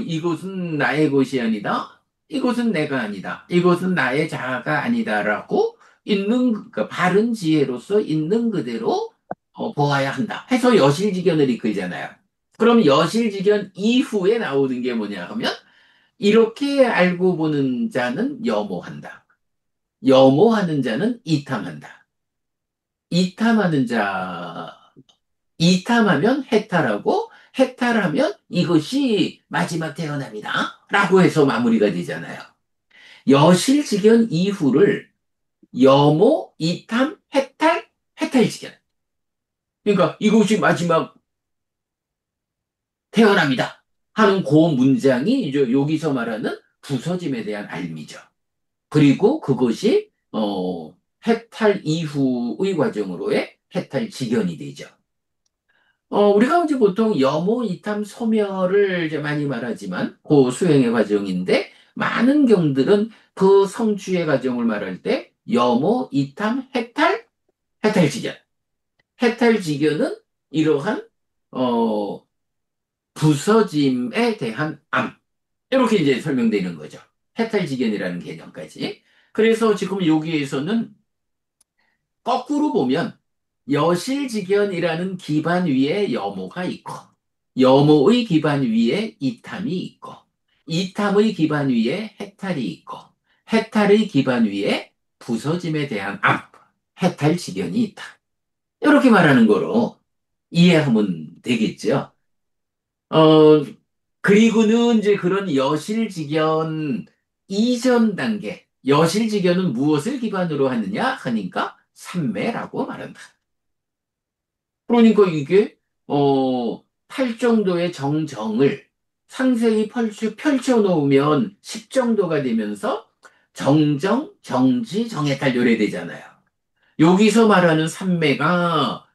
이것은 나의 것이 아니다. 이것은 내가 아니다. 이것은 나의 자아가 아니다라고 있는 그 바른 지혜로서 있는 그대로 보아야 한다. 해서 여실지견을 이끌잖아요. 그럼 여실지견 이후에 나오는 게 뭐냐 하면 이렇게 알고 보는 자는 염호한다. 염호하는 자는 이탐한다. 이탐하는 자, 이탐하면 해탈하고, 해탈하면 이것이 마지막 태어남이다. 라고 해서 마무리가 되잖아요. 여실직연 이후를 염호, 이탐, 해탈, 해탈직연. 그러니까 이것이 마지막 태어남이다. 하는 그 문장이 이제 여기서 말하는 부서짐에 대한 알미죠. 그리고 그것이 해탈 이후의 과정으로의 해탈 직연이 되죠. 우리가 이제 보통 염호, 이탐, 소멸을 이제 많이 말하지만 그 수행의 과정인데 많은 경들은 그 성취의 과정을 말할 때 염호, 이탐, 해탈, 해탈 직연. 해탈 직연은 이러한 어, 부서짐에 대한 암. 이렇게 이제 설명되는 거죠. 해탈지견이라는 개념까지. 그래서 지금 여기에서는 거꾸로 보면 여실지견이라는 기반 위에 염호가 있고, 염호의 기반 위에 이탐이 있고, 이탐의 기반 위에 해탈이 있고, 해탈의 기반 위에 부서짐에 대한 암, 해탈지견이 있다. 이렇게 말하는 거로 이해하면 되겠죠. 어, 그리고는 이제 그런 여실직연 이전 단계, 여실직연은 무엇을 기반으로 하느냐 하니까 삼매라고 말한다. 그러니까 이게 팔 정도의 정정을 상세히 펼쳐 놓으면 10 정도가 되면서 정정, 정지, 정해탈 요래되잖아요. 여기서 말하는 삼매가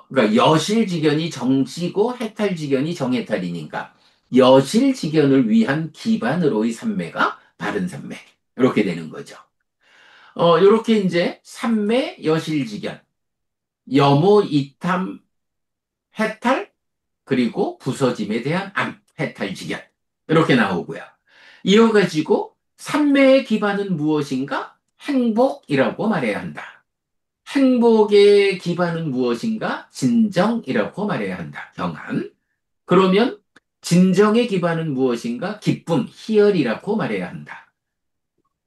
그러니까 여실직연이 정지고 해탈직연이 정해탈이니까 여실직연을 위한 기반으로의 삼매가 바른 삼매 이렇게 되는 거죠. 이렇게 이제 삼매 여실직연, 염호 이탐 해탈 그리고 부서짐에 대한 암 해탈직연 이렇게 나오고요. 이어가지고 삼매의 기반은 무엇인가? 행복이라고 말해야 한다. 행복의 기반은 무엇인가? 진정이라고 말해야 한다. 경한. 그러면 진정의 기반은 무엇인가? 기쁨, 희열이라고 말해야 한다.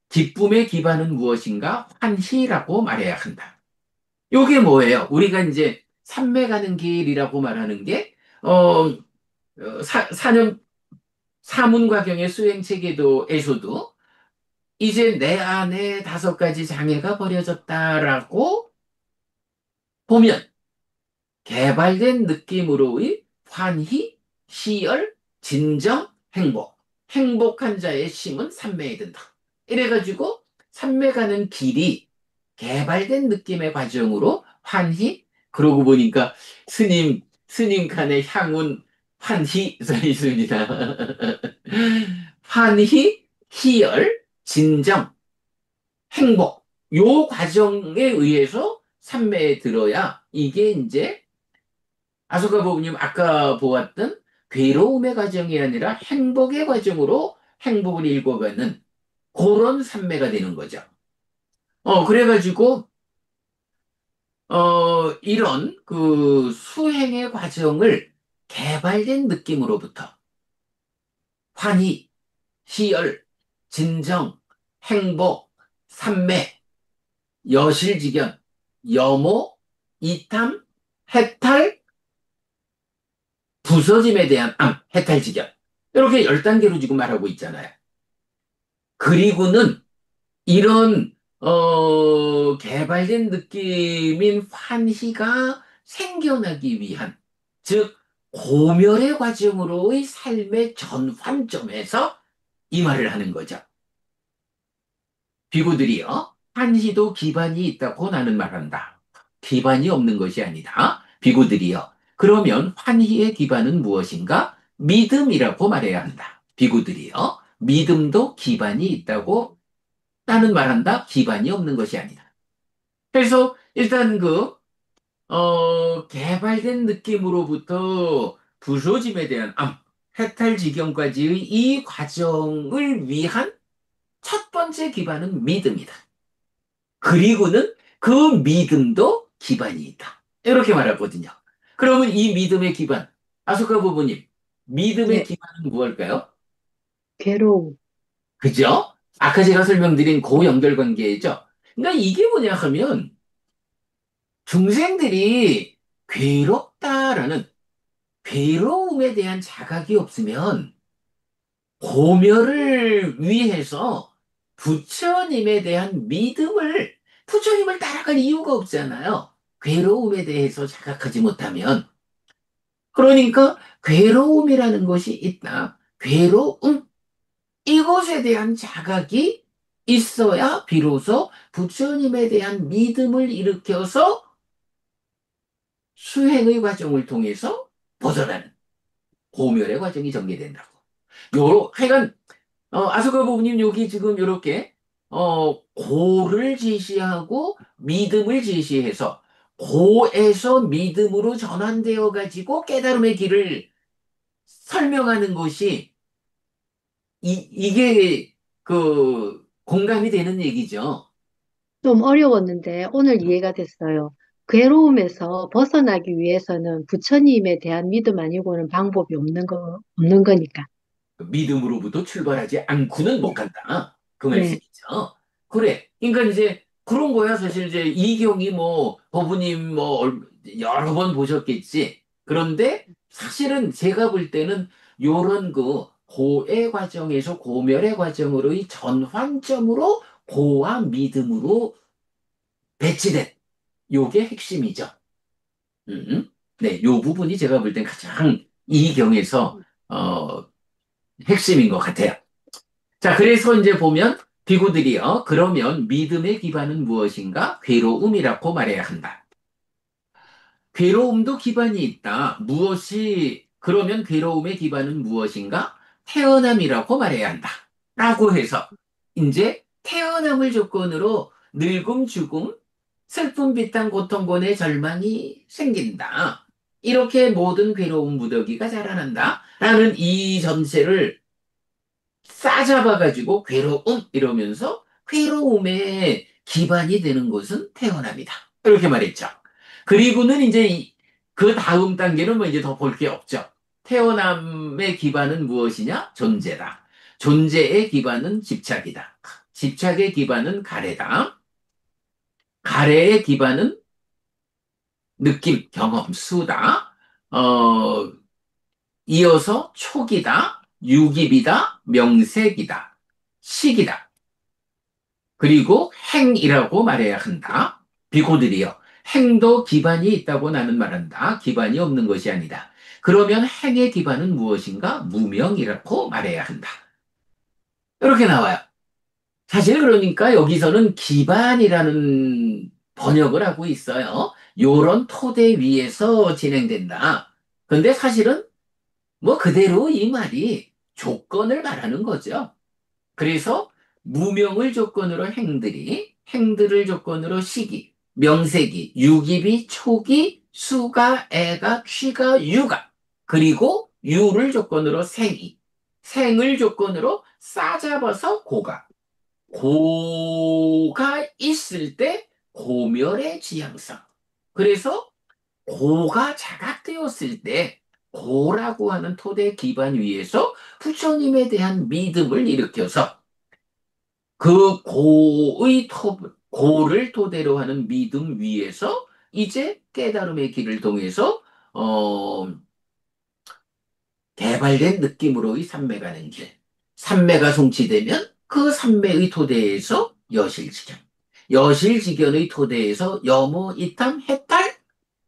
기쁨의 기반은 무엇인가? 환희라고 말해야 한다. 요게 뭐예요? 우리가 이제 산매 가는 길이라고 말하는 게, 사년, 사문과경의 수행체계도에서도 이제 내 안에 5가지 장애가 버려졌다라고 보면 개발된 느낌으로의 환희, 희열, 진정, 행복. 행복한 자의 심은 삼매에 든다. 이래가지고 삼매 가는 길이 개발된 느낌의 과정으로 환희, 그러고 보니까 스님 칸의 향운 환희 써 있습니다. 환희, 희열, 진정, 행복. 요 과정에 의해서 삼매에 들어야 이게 이제 아소카 부부님 아까 보았던 괴로움의 과정이 아니라 행복의 과정으로 행복을 읽어가는 그런 삼매가 되는 거죠. 그래가지고, 이런 그 수행의 과정을 개발된 느낌으로부터 환희, 희열, 진정, 행복, 삼매, 여실직연, 여모, 이탐, 해탈, 부서짐에 대한 암, 해탈직연. 이렇게 10단계로 지금 말하고 있잖아요. 그리고는 이런, 개발된 느낌인 환희가 생겨나기 위한, 즉, 고멸의 과정으로의 삶의 전환점에서 이 말을 하는 거죠. 비구들이요, 한시도 기반이 있다고 나는 말한다. 기반이 없는 것이 아니다. 비구들이요. 그러면 환희의 기반은 무엇인가? 믿음이라고 말해야 한다. 비구들이요. 믿음도 기반이 있다고 나는 말한다. 기반이 없는 것이 아니다. 그래서 일단 개발된 느낌으로부터 부서짐에 대한 암, 해탈 지경까지의 이 과정을 위한 첫 번째 기반은 믿음이다. 그리고는 그 믿음도 기반이 있다. 이렇게 말하거든요. 그러면 이 믿음의 기반, 아소카 부부님, 믿음의 네, 기반은 무엇일까요? 괴로움. 그죠? 아까 제가 설명드린 고연결관계죠. 그러니까 이게 뭐냐 하면 중생들이 괴롭다라는 괴로움에 대한 자각이 없으면 고멸을 위해서 부처님에 대한 믿음을, 부처님을 따라갈 이유가 없잖아요. 괴로움에 대해서 자각하지 못하면. 그러니까 괴로움이라는 것이 있다. 괴로움, 이것에 대한 자각이 있어야 비로소 부처님에 대한 믿음을 일으켜서 수행의 과정을 통해서 벗어나는 고멸의 과정이 전개된다고. 하여간 아소카 부부님 여기 지금 이렇게 고를 제시하고 믿음을 제시해서 고에서 믿음으로 전환되어 가지고 깨달음의 길을 설명하는 것이 이게 공감이 되는 얘기죠. 좀 어려웠는데 오늘 이해가 됐어요. 괴로움에서 벗어나기 위해서는 부처님에 대한 믿음 아니고는 방법이 없는 거니까. 믿음으로부터 출발하지 않고는 못 간다. 그 네. 말씀이죠. 그래. 그러니까 이제 그런 거야. 사실 이제 이경이 뭐 법부님 뭐 여러 번 보셨겠지. 그런데 사실은 제가 볼 때는 요런 고의 과정에서 고멸의 과정으로의 전환점으로 고와 믿음으로 배치된 요게 핵심이죠. 네, 요 부분이 제가 볼 땐 가장 이경에서 핵심인 것 같아요. 자, 그래서 이제 보면 비구들이요. 그러면 믿음의 기반은 무엇인가? 괴로움이라고 말해야 한다. 괴로움도 기반이 있다. 그러면 괴로움의 기반은 무엇인가? 태어남이라고 말해야 한다. 라고 해서 이제 태어남을 조건으로 늙음, 죽음, 슬픔, 비탄, 고통, 고뇌, 절망이 생긴다. 이렇게 모든 괴로움 무더기가 자라난다. 라는 이 전체를 싸잡아가지고 괴로움 이러면서 괴로움의 기반이 되는 것은 태어납니다. 이렇게 말했죠. 그리고는 이제 그 다음 단계는 뭐 이제 더 볼 게 없죠. 태어남의 기반은 무엇이냐? 존재다. 존재의 기반은 집착이다. 집착의 기반은 가래다. 가래의 기반은 느낌, 경험, 수다. 어, 이어서 촉이다, 유깁이다, 명색이다, 식이다. 그리고 행이라고 말해야 한다. 비고들이요. 행도 기반이 있다고 나는 말한다. 기반이 없는 것이 아니다. 그러면 행의 기반은 무엇인가? 무명이라고 말해야 한다. 이렇게 나와요. 사실 그러니까 여기서는 기반이라는 번역을 하고 있어요. 요런 토대 위에서 진행된다. 근데 사실은 뭐 그대로 이 말이 조건을 말하는 거죠. 그래서 무명을 조건으로 행들이, 행들을 조건으로 시기, 명색이, 유기비, 초기, 수가, 애가, 취가, 유가, 그리고 유를 조건으로 생이, 생을 조건으로 싸잡아서 고가, 고가 있을 때 고멸의 지향성. 그래서 고가 자각되었을 때 고라고 하는 토대 기반 위에서 부처님에 대한 믿음을 일으켜서 그 고를 토대로 하는 믿음 위에서 이제 깨달음의 길을 통해서 어, 개발된 느낌으로의 삼매 가는 길. 삼매가 성취되면 그 삼매의 토대에서 여실지견. 여실지견의 토대에서 여모, 이탐, 해탈,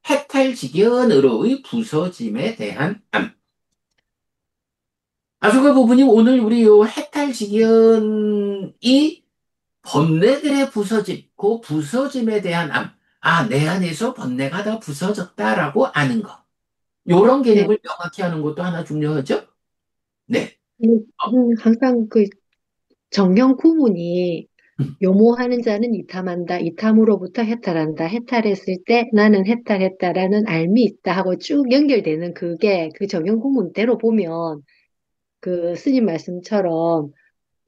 해탈지견으로의 부서짐에 대한 암. 아소가 부부님, 오늘 우리 요 해탈지견이 번뇌들의 부서짐, 그 부서짐에 대한 암. 아, 내 안에서 번뇌가 다 부서졌다라고 아는 거. 요런 네. 개념을 명확히 하는 것도 하나 중요하죠? 네. 어, 항상 그 정령 구문이 요모하는 자는 이탐한다. 이탐으로부터 해탈한다. 해탈했을 때 나는 해탈했다라는 알미 있다 하고 쭉 연결되는 그게 그 정령 구문대로 보면 그 스님 말씀처럼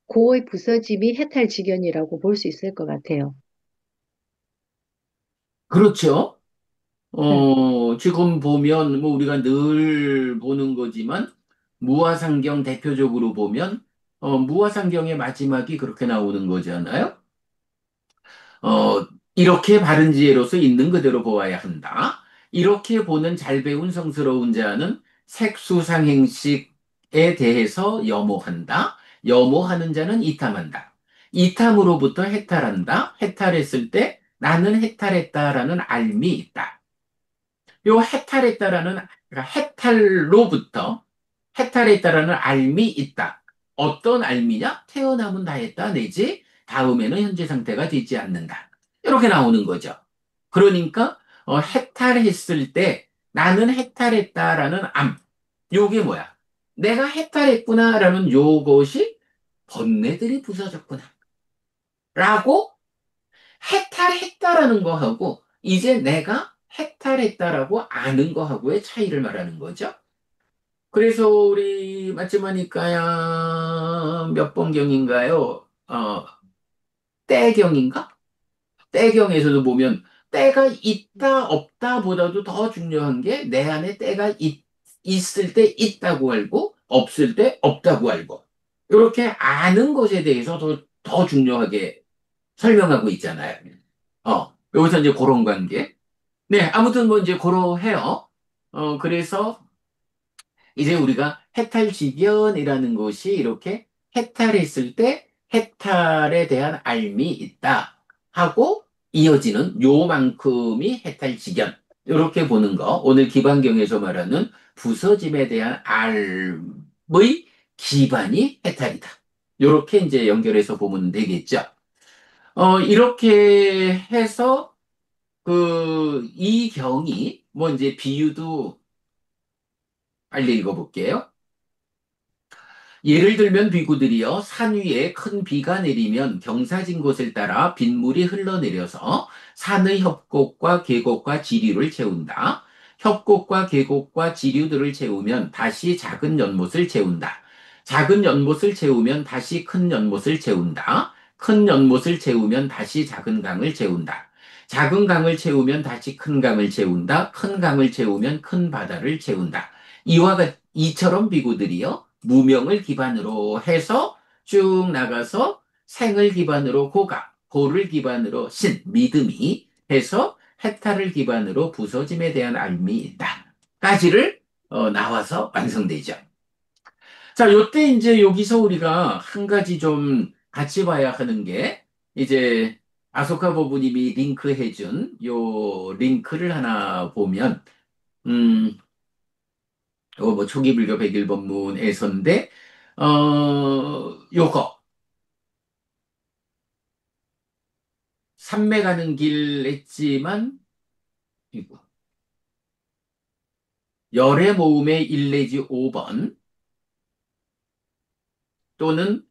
고의 부서짐이 해탈지견이라고 볼 수 있을 것 같아요. 그렇죠. 네. 지금 보면, 뭐, 우리가 늘 보는 거지만, 무화상경 대표적으로 보면, 무화상경의 마지막이 그렇게 나오는 거잖아요. 이렇게 바른 지혜로서 있는 그대로 보아야 한다. 이렇게 보는 잘 배운 성스러운 자는 색수상행식에 대해서 염오한다. 염오하는 자는 이탐한다. 이탐으로부터 해탈한다. 해탈했을 때 나는 해탈했다라는 알미 있다. 요 해탈했다라는, 그러니까 해탈했다라는 알미 있다. 어떤 알미냐? 태어남은 다 했다, 내지 다음에는 현재 상태가 되지 않는다. 이렇게 나오는 거죠. 그러니까 해탈했을 때 나는 해탈했다라는 암. 요게 뭐야? 내가 해탈했구나라는 요것이 번뇌들이 부서졌구나. 라고 해탈했다라는 거하고 이제 내가 해탈했다라고 아는 거하고의 차이를 말하는 거죠. 그래서 우리 맞지마니까야 몇 번경인가요? 때경인가? 때경에서도 보면 때가 있다 없다 보다도 더 중요한 게 내 안에 때가 있을 때 있다고 알고 없을 때 없다고 알고 이렇게 아는 것에 대해서 더 중요하게 설명하고 있잖아요. 여기서 이제 그런 관계. 네, 아무튼 뭐 이제 그러해요. 그래서 이제 우리가 해탈지견이라는 것이 이렇게 해탈했을 때 해탈에 대한 알미 있다 하고 이어지는 요만큼이 해탈지견. 이렇게 보는 거. 오늘 기반경에서 말하는 부서짐에 대한 알의 기반이 해탈이다. 이렇게 이제 연결해서 보면 되겠죠. 이렇게 해서 이 경이 뭐 이제 비유도 빨리 읽어볼게요. 예를 들면 비구들이여 산 위에 큰 비가 내리면 경사진 곳을 따라 빗물이 흘러내려서 산의 협곡과 계곡과 지류를 채운다. 협곡과 계곡과 지류들을 채우면 다시 작은 연못을 채운다. 작은 연못을 채우면 다시 큰 연못을 채운다. 큰 연못을 채우면 다시 작은 강을 채운다. 작은 강을 채우면 다시 큰 강을 채운다. 큰 강을 채우면 큰 바다를 채운다. 이처럼 비구들이요. 무명을 기반으로 해서 쭉 나가서 생을 기반으로 고가, 고를 기반으로 신, 믿음이 해서 해탈을 기반으로 부서짐에 대한 알미 있다. 까지를 나와서 완성되죠. 자, 요때 이제 여기서 우리가 한 가지 좀 같이 봐야 하는 게 이제 아소카 버부님이 링크해준 요 링크를 하나 보면 뭐 초기 불교 백일법문에서인데 요거 산매 가는 길 했지만 이거 열의 모음의 1 내지 5번 또는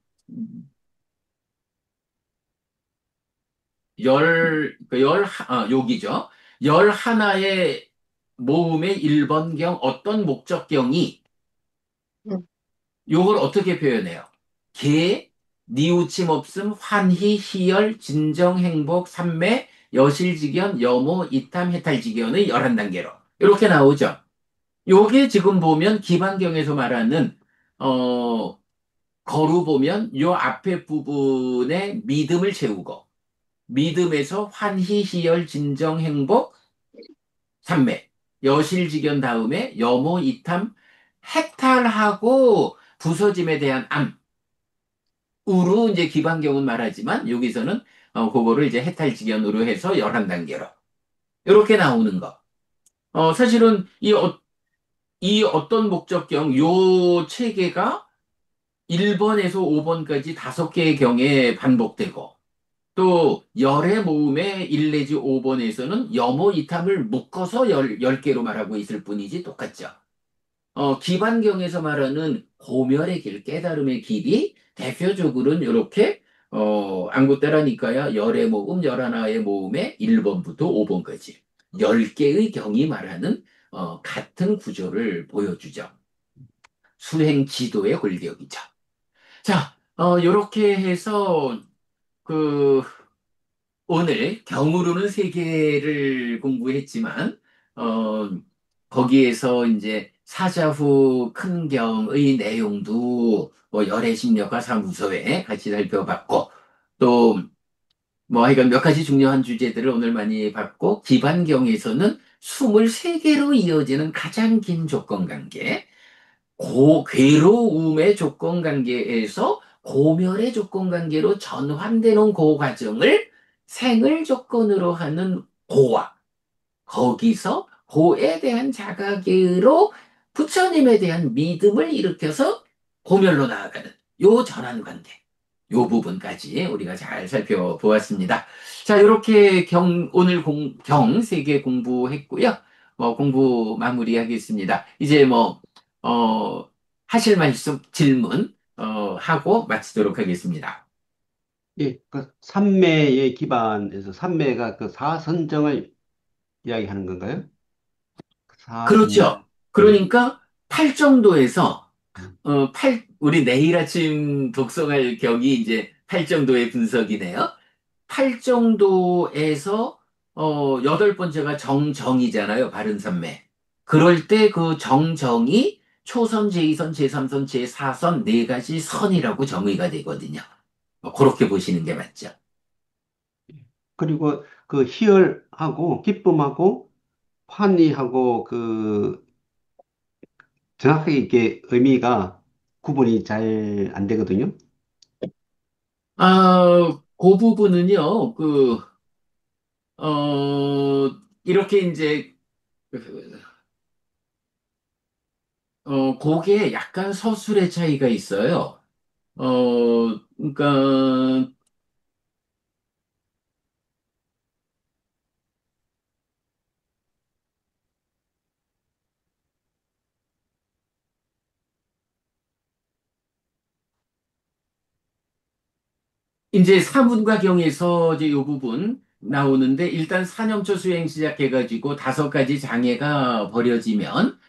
여기죠. 열 하나의 모음의 1번경 어떤 목적경이 음, 요걸 어떻게 표현해요? 개, 니우침 없음, 환희, 희열, 진정, 행복, 삼매, 여실직연, 여모, 이탐, 해탈직연의 11단계로 이렇게 나오죠. 요게 지금 보면 기반경에서 말하는 어 거루 보면 요 앞에 부분에 믿음을 채우고 믿음에서 환희, 희열, 진정, 행복, 삼매, 여실직연 다음에 여모, 이탐, 해탈하고 부서짐에 대한 암으로 이제 기반경은 말하지만 여기서는 그거를 이제 해탈직연으로 해서 11단계로 이렇게 나오는 거. 사실은 이 어떤 목적경 요 체계가 1번에서 5번까지 5개의 경에 반복되고 또 열의 모음의 1 내지 5번에서는 여모 이탐을 묶어서 10개로 말하고 있을 뿐이지 똑같죠. 기반경에서 말하는 고멸의 길, 깨달음의 길이 대표적으로는 이렇게 안구따라니까야 열의 모음, 열하나의 모음의 1번부터 5번까지 10개의 경이 말하는 같은 구조를 보여주죠. 수행 지도의 골격이죠. 자, 이렇게 해서 그 오늘 경으로는 세 개를 공부했지만, 어, 거기에서 이제 사자후 큰 경의 내용도 뭐 열애 심려가 사무소에 같이 살펴봤고, 또 뭐 하여간 몇 가지 중요한 주제들을 오늘 많이 봤고, 기반경에서는 23개로 이어지는 가장 긴 조건관계, 괴로움의 조건관계에서 고멸의 조건관계로 전환되는 그 과정을 생을 조건으로 하는 고와 거기서 고에 대한 자각으로 부처님에 대한 믿음을 일으켜서 고멸로 나아가는 요 전환관계 요 부분까지 우리가 잘 살펴보았습니다. 자, 이렇게 오늘 경 3개 공부했고요. 공부 마무리하겠습니다. 이제 어, 하실 말씀, 질문, 하고 마치도록 하겠습니다. 예, 그 삼매의 기반에서 삼매가 그 사선정을 이야기하는 건가요? 사선정. 그렇죠. 예. 그러니까 팔정도에서, 음. 우리 내일 아침 독서할 격이 이제 팔정도의 분석이네요. 팔정도에서, 8번째가 정정이잖아요. 바른산매. 그럴 때 그 정정이 초선, 제2선, 제3선, 제4선 네 가지 선이라고 정의가 되거든요. 그렇게 보시는 게 맞죠. 그리고 그 희열하고 기쁨하고 환희하고 그 정확하게 이게 의미가 구분이 잘 안 되거든요. 그 부분은요, 이렇게 이제, 거기에 약간 서술의 차이가 있어요. 그러니까, 이제 사문과경에서 이제 이 부분 나오는데, 일단 사념초 수행 시작해가지고 5가지 장애가 버려지면,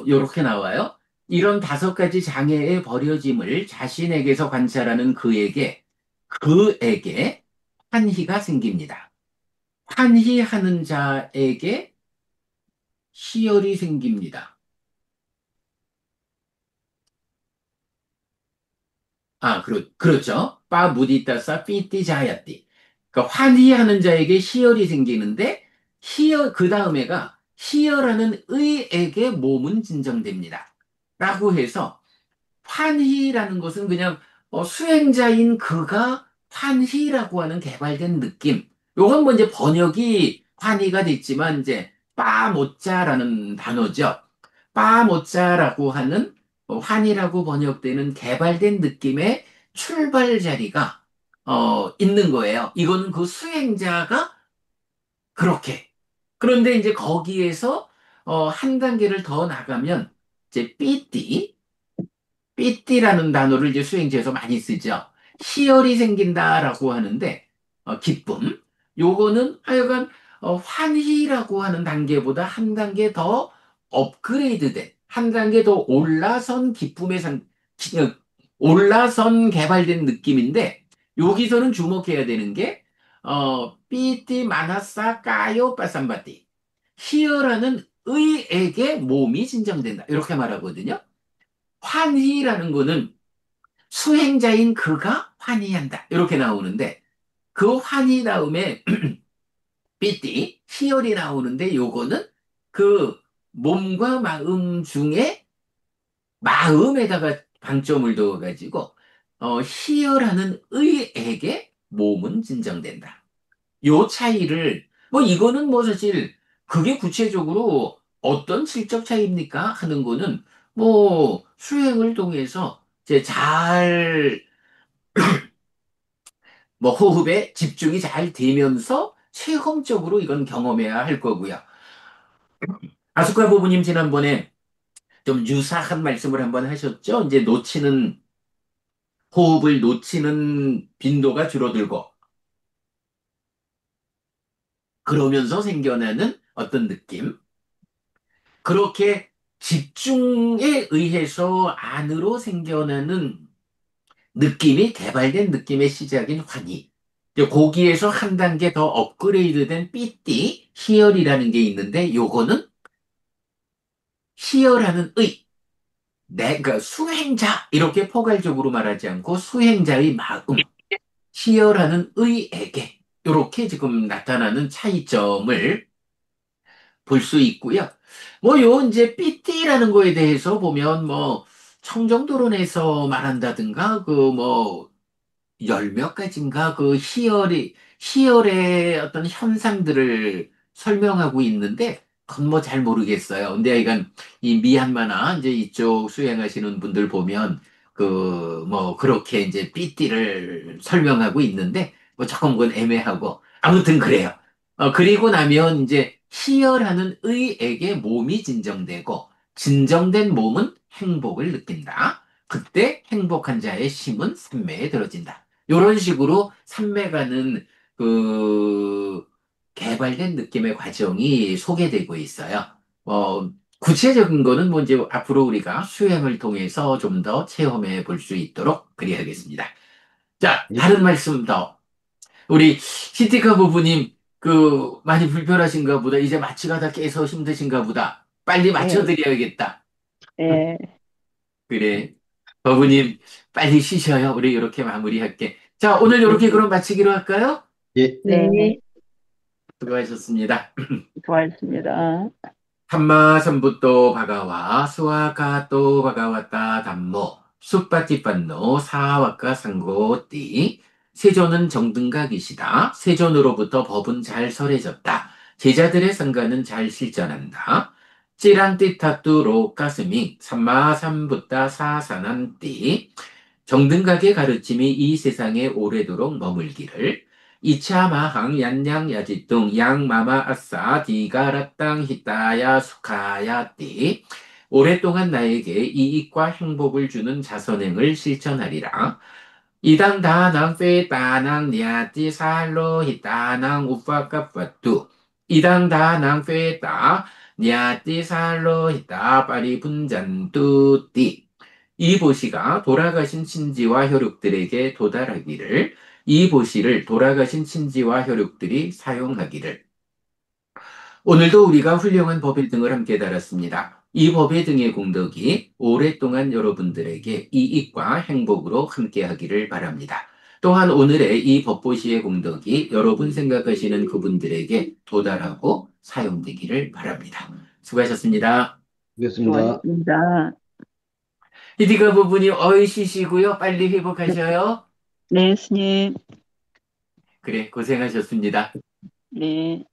요렇게 나와요. 이런 5가지 장애의 버려짐을 자신에게서 관찰하는 그에게 환희가 생깁니다. 환희하는 자에게 희열이 생깁니다. 그렇죠. 빠 무디따사 삐띠 자야띠. 그러니까 환희하는 자에게 희열이 생기는데, 그 다음에가 희열하는 의에게 몸은 진정됩니다. 라고 해서, 환희라는 것은 그냥 수행자인 그가 환희라고 하는 개발된 느낌. 요건 뭐 이제 번역이 환희가 됐지만 이제 빠모짜라는 단어죠. 빠모짜라고 하는 환희라고 번역되는 개발된 느낌의 출발 자리가 있는 거예요. 이거는 그 수행자가 그렇게. 그런데 이제 거기에서 한 단계를 더 나가면 이제 삐띠라는 단어를 이제 수행제에서 많이 쓰죠. 희열이 생긴다라고 하는데, 기쁨. 요거는 하여간, 환희라고 하는 단계보다 한 단계 더 업그레이드된, 한 단계 더 올라선 올라선 개발된 느낌인데, 여기서는 주목해야 되는 게, 삐띠 마나싸 까요 빠쌈바띠. 희열하는 의에게 몸이 진정된다. 이렇게 말하거든요. 환희라는 거는 수행자인 그가 환희한다. 이렇게 나오는데 그 환희 다음에 삐띠, 희열이 나오는데 요거는 그 몸과 마음 중에 마음에다가 방점을 둬가지고 희열하는 의에게 몸은 진정된다. 요 차이를 뭐 이거는 뭐 사실 그게 구체적으로 어떤 질적 차이입니까? 하는 거는 뭐 수행을 통해서 이제 잘 뭐 호흡에 집중이 잘 되면서 체험적으로 이건 경험해야 할 거고요. 아수카 부부님 지난번에 좀 유사한 말씀을 한번 하셨죠? 이제 호흡을 놓치는 빈도가 줄어들고 그러면서 생겨나는 어떤 느낌? 그렇게 집중에 의해서 안으로 생겨나는 느낌이 개발된 느낌의 시작인 환희. 이제 거기에서 한 단계 더 업그레이드된 삐띠, 희열이라는 게 있는데 요거는 희열하는 의, 내가 수행자 이렇게 포괄적으로 말하지 않고 수행자의 마음, 희열하는 의에게 이렇게 지금 나타나는 차이점을 볼 수 있고요. 뭐, 이제 삐띠라는 거에 대해서 보면 뭐, 청정도론에서 말한다든가, 열 몇 가지인가, 희열의 어떤 현상들을 설명하고 있는데, 그건 뭐 잘 모르겠어요. 근데 이건 이 미얀마나 이제 이쪽 수행하시는 분들 보면, 그렇게 이제 삐띠를 설명하고 있는데, 뭐 조금 그건 애매하고, 아무튼 그래요. 그리고 나면 이제 희열하는 의에게 몸이 진정되고, 진정된 몸은 행복을 느낀다. 그때 행복한 자의 심은 삼매에 들어진다. 이런 식으로 삼매가는 그 개발된 느낌의 과정이 소개되고 있어요. 구체적인 거는 뭐 이제 앞으로 우리가 수행을 통해서 좀 더 체험해 볼 수 있도록 그리하겠습니다. 자, 예, 다른 말씀 더. 우리 시티카 부부님, 많이 불편하신가 보다. 이제 마취가 다 깨서 힘드신가 보다. 빨리 예, 맞춰드려야겠다. 예, 그래. 부부님, 빨리 쉬셔요. 우리 이렇게 마무리할게. 자, 오늘 이렇게 그럼 마치기로 할까요? 예, 네, 네. 수고하셨습니다. 수고하셨습니다. 삼마삼부또 바가와 수아카또 바가와따 담모 숫바찌빤노 사와카 상고띠 세존은 정등각이시다. 세존으로부터 법은 잘 설해졌다. 제자들의 성가는 잘 실전한다. 찌랑띠타뚜로 가스미 삼마삼부따 사산한띠 정등각의 가르침이 이 세상에 오래도록 머물기를 이차마항 얀양야지뚱 양마마 아싸 디가라땅 히타야 수카야띠 오랫동안 나에게 이익과 행복을 주는 자선행을 실천하리라. 이당 다낭 페따낭 니아띠 살로 히따낭 우파카파뚜 이당 다낭 페따 니아띠 살로 히따 파리 분잔뚜띠 이 보시가 돌아가신 친지와 혈육들에게 도달하기를 이 보시를 돌아가신 친지와 혈육들이 사용하기를. 오늘도 우리가 훌륭한 법의 등을 함께 달았습니다. 이 법의 등의 공덕이 오랫동안 여러분들에게 이익과 행복으로 함께하기를 바랍니다. 또한 오늘의 이 법보시의 공덕이 여러분 생각하시는 그분들에게 도달하고 사용되기를 바랍니다. 수고하셨습니다. 알겠습니다. 수고하셨습니다. 히디가 부부님 쉬시고요. 빨리 회복하셔요. 네, 스님. 그래, 고생하셨습니다. 네.